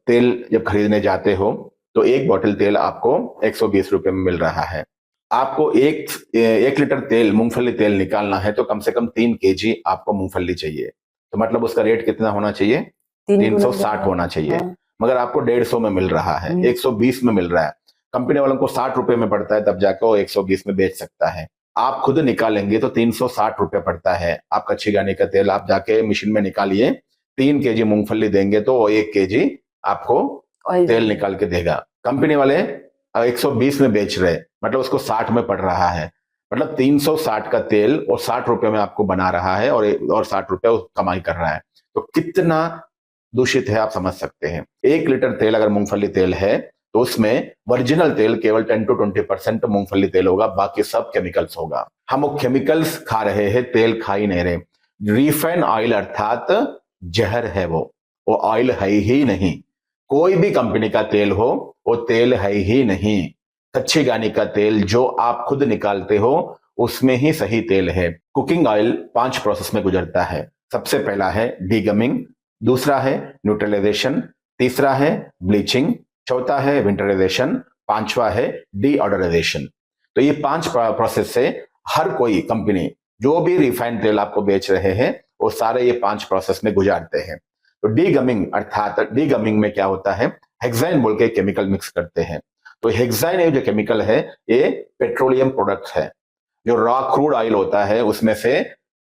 तेल जब खरीदने जाते हो तो 1 बॉटल तेल आपको 120 रुपए में मिल रहा है। आपको 1 लीटर तेल, मूंगफली तेल निकालना है तो कम से कम 3 केजी आपको मूंगफली चाहिए। तो मतलब उसका रेट कितना होना चाहिए? 360 होना चाहिए। हाँ। मगर आपको 150 में मिल रहा है, 120 में मिल रहा है। कंपनी वालों को 60 रुपए में पड़ता है, तब जाकर वो 120 में बेच सकता है। आप खुद निकालेंगे तो 360 रुपए पड़ता है। आप कच्ची घानी का तेल आप जाके मशीन में निकालिए, 3 केजी मूंगफली देंगे तो 1 केजी आपको तेल निकाल के देगा। कंपनी वाले 120 में बेच रहे, मतलब उसको 60 में पड़ रहा है। मतलब 360 का तेल और 60 रुपए में आपको बना रहा है, और 60 रुपए कमाई कर रहा है। तो कितना दूषित है आप समझ सकते हैं। 1 लीटर तेल अगर मूंगफली तेल है तो उसमें ओरिजिनल तेल केवल 10 to 20% मूंगफली तेल होगा, बाकी सब केमिकल्स होगा। हम वो केमिकल्स खा रहे हैं, तेल खा ही नहीं रहे। रिफाइंड ऑयल अर्थात जहर है, वो ऑयल है ही नहीं। कोई भी कंपनी का तेल हो, वो तेल है ही नहीं। कच्ची घानी का तेल जो आप खुद निकालते हो उसमें ही सही तेल है। कुकिंग ऑयल 5 प्रोसेस में गुजरता है। सबसे पहला है डीगमिंग, दूसरा है न्यूट्रलाइजेशन, तीसरा है ब्लीचिंग, चौथा है विंटराइजेशन, 5वां है डीऑडराइजेशन। तो ये 5 प्रोसेस से हर कोई कंपनी जो भी रिफाइंड तेल आपको बेच रहे हैं वो सारे ये 5 प्रोसेस में गुजारते हैं। तो डीगमिंग अर्थात डीगमिंग में क्या होता है, हेक्साइन बोल के केमिकल मिक्स करते हैं। तो हेक्साइन ये जो केमिकल है ये पेट्रोलियम प्रोडक्ट है। जो रॉ क्रूड ऑयल होता है उसमें से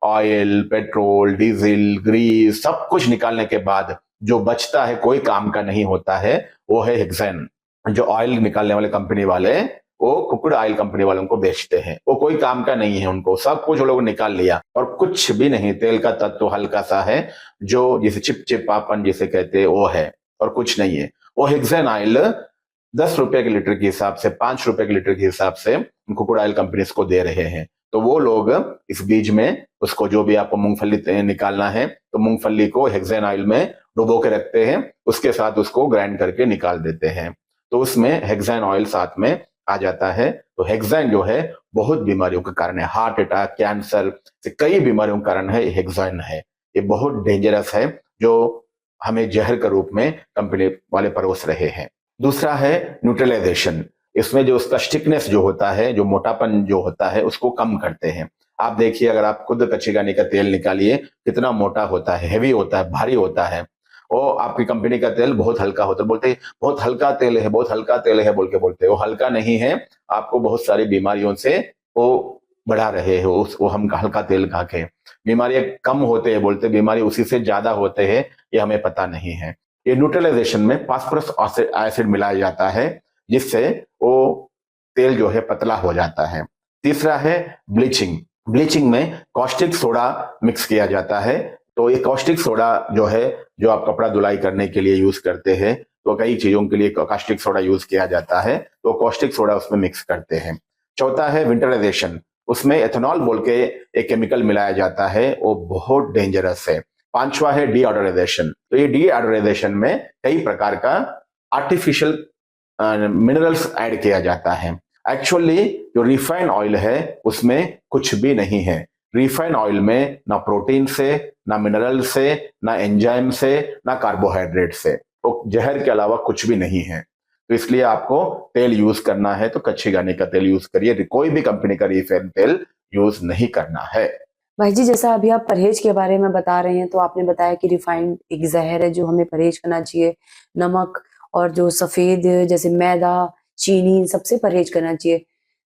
ऑयल, पेट्रोल, डीजल, ग्रीस सब कुछ निकालने के बाद जो बचता है, कोई काम का नहीं होता है, वो है हेक्साइन। जो ऑयल निकालने वाले कंपनी वाले वो कुक्ड ऑयल कंपनी वालों को बेचते हैं, वो कोई काम का नहीं है, उनको सब कुछ लोग निकाल लिया और कुछ भी नहीं, तेल का तत्व हल्का सा है, जो जिसे चिपचिपापन जिसे कहते हैं वो है, और कुछ नहीं है। वो हेक्साइन ऑयल 10 रुपए के लीटर के हिसाब से, 5 रुपए के लीटर के हिसाब से कुक्ड ऑयल कंपनीज को दे रहे हैं। तो वो लोग इस बीज में उसको, जो भी आपको मूंगफली निकालना है तो मूंगफली को हेक्साइन ऑयल में डुबो के रखते हैं, उसके साथ उसको ग्राइंड करके निकाल देते हैं, तो उसमें हेक्साइन ऑयल साथ में आ जाता है। तो हेक्साइन जो है बहुत बीमारियों का कारण है, हार्ट अटैक, कैंसर से कई बीमारियों का कारण है हेक्साइन है। ये बहुत डेंजरस है, जो हमें जहर के रूप में कंपनी वाले परोस रहे हैं। दूसरा है न्यूट्रलाइजेशन। इसमें जो उसका स्टिकनेस जो होता है, जो मोटापन जो होता है, उसको कम करते हैं। आप देखिए, अगर आप खुद कच्ची घानी का तेल निकालिए कितना मोटा होता है, हेवी होता है, भारी होता है। और आपकी कंपनी का तेल बहुत हल्का होता है, बोलते हैं बहुत हल्का तेल है, बहुत हल्का तेल है बोल के बोलते हैं। वो हल्का नहीं है, आपको बहुत सारी बीमारियों से वो बढ़ा रहे हो। वो हम हल्का तेल खा के बीमारियां कम होते हैं बोलते, बीमारी उसी से ज्यादा होते हैं, ये हमें पता नहीं है। ये न्यूट्रलाइजेशन में फास्फोरस एसिड मिलाया जाता है, जिससे वो तेल जो है पतला हो जाता है। तीसरा है ब्लीचिंग। ब्लीचिंग में कॉस्टिक सोडा मिक्स किया जाता है। तो ये कॉस्टिक सोडा जो है, जो आप कपड़ा धुलाई करने के लिए यूज करते हैं, तो कई चीजों के लिए कॉस्टिक सोडा यूज किया जाता है, तो कॉस्टिक सोडा उसमें मिक्स करते हैं। चौथा है विंटराइजेशन। उसमें एथेनॉल बोल के एक केमिकल मिलाया जाता है, वो बहुत डेंजरस है। 5वां है डीऑडराइजेशन। तो ये डीऑडराइजेशन में कई प्रकार का आर्टिफिशियल मिनरल्स ऐड किया जाता है। एक्चुअली जो रिफाइंड ऑयल है उसमें कुछ भी नहीं है। रिफाइंड ऑयल में ना प्रोटीन से, ना मिनरल से, ना एंजाइम से, ना कार्बोहाइड्रेट से, तो जहर के अलावा कुछ भी नहीं है। तो इसलिए आपको तेल यूज करना है तो कच्ची घानी का तेल यूज करिए, कोई भी कंपनी का रिफाइंड तेल यूज नहीं करना है। भाई जी, जैसा अभी आप परहेज के बारे में बता रहे हैं, तो आपने बताया कि रिफाइंड एक जहर है जो हमें परहेज करना चाहिए। नमक और जो सफेद जैसे मैदा, चीनी, इन सबसे परहेज करना चाहिए।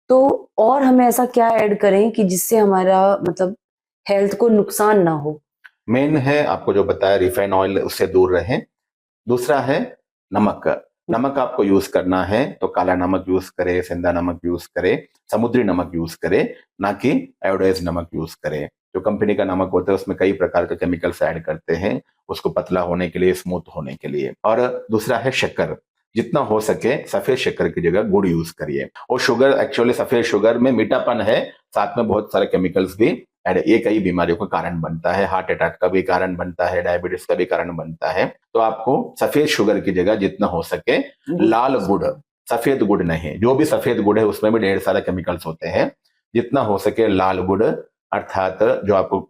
तो और हमें ऐसा क्या ऐड करें कि जिससे हमारा मतलब हेल्थ को नुकसान ना हो? मेन है आपको जो बताया रिफाइंड ऑयल, उससे दूर रहें। दूसरा है नमक। नमक आपको यूज करना है तो काला नमक यूज करे, सेंधा नमक यूज करे, समुद्री नमक यूज करे, ना कि आयोडाइज नमक यूज करे। जो कंपनी का नमक होता है उसमें कई प्रकार के केमिकल्स ऐड करते हैं, उसको पतला होने के लिए, स्मूथ होने के लिए। और दूसरा है शक्कर। जितना हो सके सफेद शक्कर की जगह गुड़ यूज करिए। और शुगर, एक्चुअली सफेद शुगर में मीठापन है, साथ में बहुत सारे केमिकल्स भी ऐड। ये कई बीमारियों का कारण बनता है, हार्ट अटैक का भी कारण बनता है, डायबिटीज का भी कारण बनता है। तो आपको सफेद शुगर की जगह जितना हो सके लाल गुड़, सफेद गुड़ नहीं, जो भी सफेद गुड़ है उसमें भी ढेर सारे केमिकल्स होते हैं। जितना हो सके लाल गुड़, अर्थात जो आपको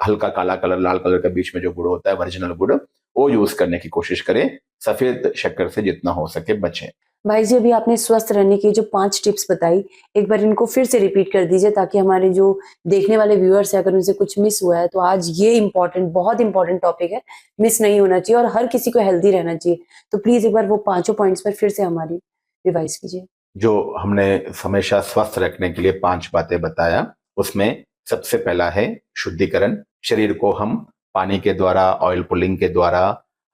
हल्का काला कलर, लाल कलर के बीच में जो गुड़ होता है, ओरिजिनल गुड़, वो यूज करने की कोशिश करें। सफेद शक्कर से जितना हो सके बचें। भाई जी, अभी आपने स्वस्थ रहने की जो 5 टिप्स बताई, एक बार इनको फिर से रिपीट कर दीजिए ताकि हमारे जो देखने वाले व्यूअर्स हैं, अगर उनसे कुछ मिस हुआ है तो आज ये इम्पोर्टेंट, बहुत इम्पोर्टेंट टॉपिक है, मिस नहीं होना चाहिए और हर किसी को हेल्दी रहना चाहिए। तो प्लीज एक बार वो पांचों पॉइंट्स पर फिर से हमारी रिवाइज कीजिए। जो हमने हमेशा स्वस्थ रखने के लिए 5 बातें बताया, उसमें सबसे पहला है शुद्धिकरण। शरीर को हम पानी के द्वारा, ऑयल पुलिंग के द्वारा,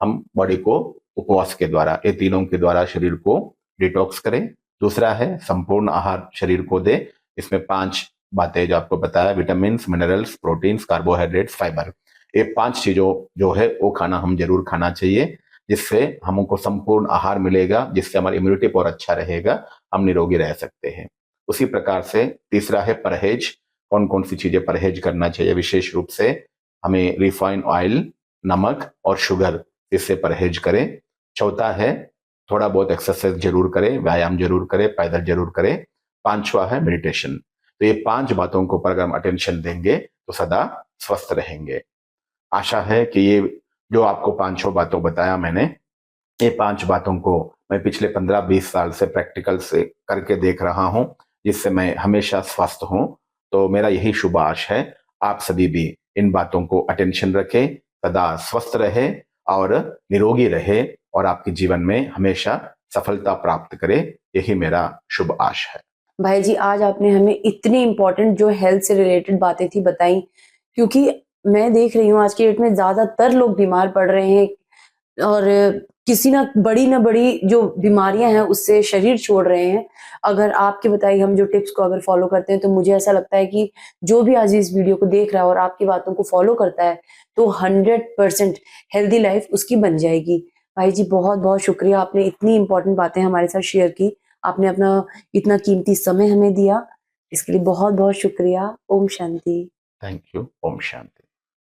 हम बॉडी को उपवास के द्वारा, ये तीनों के द्वारा शरीर को डिटॉक्स करें। दूसरा है संपूर्ण आहार शरीर को दे। इसमें 5 बातें जो आपको बताया, vitamin, minerals, proteins, carbohydrates, fibre, ये 5 चीजों जो है वो खाना हम जरूर खाना चाहिए, जिससे हमको संपूर्ण आहार मिलेगा, जिससे हमारी इम्यूनिटी पावर अच्छा रहेगा, हम निरोगी रह सकते हैं। उसी प्रकार से तीसरा है परहेज। कौन कौन सी चीजें परहेज करना चाहिए? विशेष रूप से हमें रिफाइंड ऑयल, नमक और शुगर, इससे परहेज करें। चौथा है थोड़ा बहुत एक्सरसाइज जरूर करें, व्यायाम जरूर करें, पैदल जरूर करें। पांचवा है मेडिटेशन। तो ये 5 बातों को पर अगर हम अटेंशन देंगे तो सदा स्वस्थ रहेंगे। आशा है कि ये जो आपको 5 बातों बताया मैंने, ये 5 बातों को मैं पिछले 15-20 साल से प्रैक्टिकल से करके देख रहा हूं, जिससे मैं हमेशा स्वस्थ हूं। तो मेरा यही शुभ आश है, आप सभी भी इन बातों को अटेंशन रखें, सदा स्वस्थ रहे और निरोगी रहे और आपके जीवन में हमेशा सफलता प्राप्त करे, यही मेरा शुभ आश है। भाई जी, आज आपने हमें इतनी इम्पोर्टेंट जो हेल्थ से रिलेटेड बातें थी बताई, क्योंकि मैं देख रही हूँ आज के डेट में ज्यादातर लोग बीमार पड़ रहे हैं और किसी ना बड़ी जो बीमारियां हैं उससे शरीर छोड़ रहे हैं। अगर आपकी बताई हम जो टिप्स को अगर फॉलो करते हैं तो मुझे ऐसा लगता है कि जो भी आज इस वीडियो को देख रहा है और आपकी बातों को फॉलो करता है तो 100% हेल्दी लाइफ उसकी बन जाएगी। भाई जी, बहुत बहुत शुक्रिया, आपने इतनी इंपॉर्टेंट बातें हमारे साथ शेयर की, आपने अपना इतना कीमती समय हमें दिया, इसके लिए बहुत बहुत शुक्रिया। ओम शांति। Thank you. ओम शांति।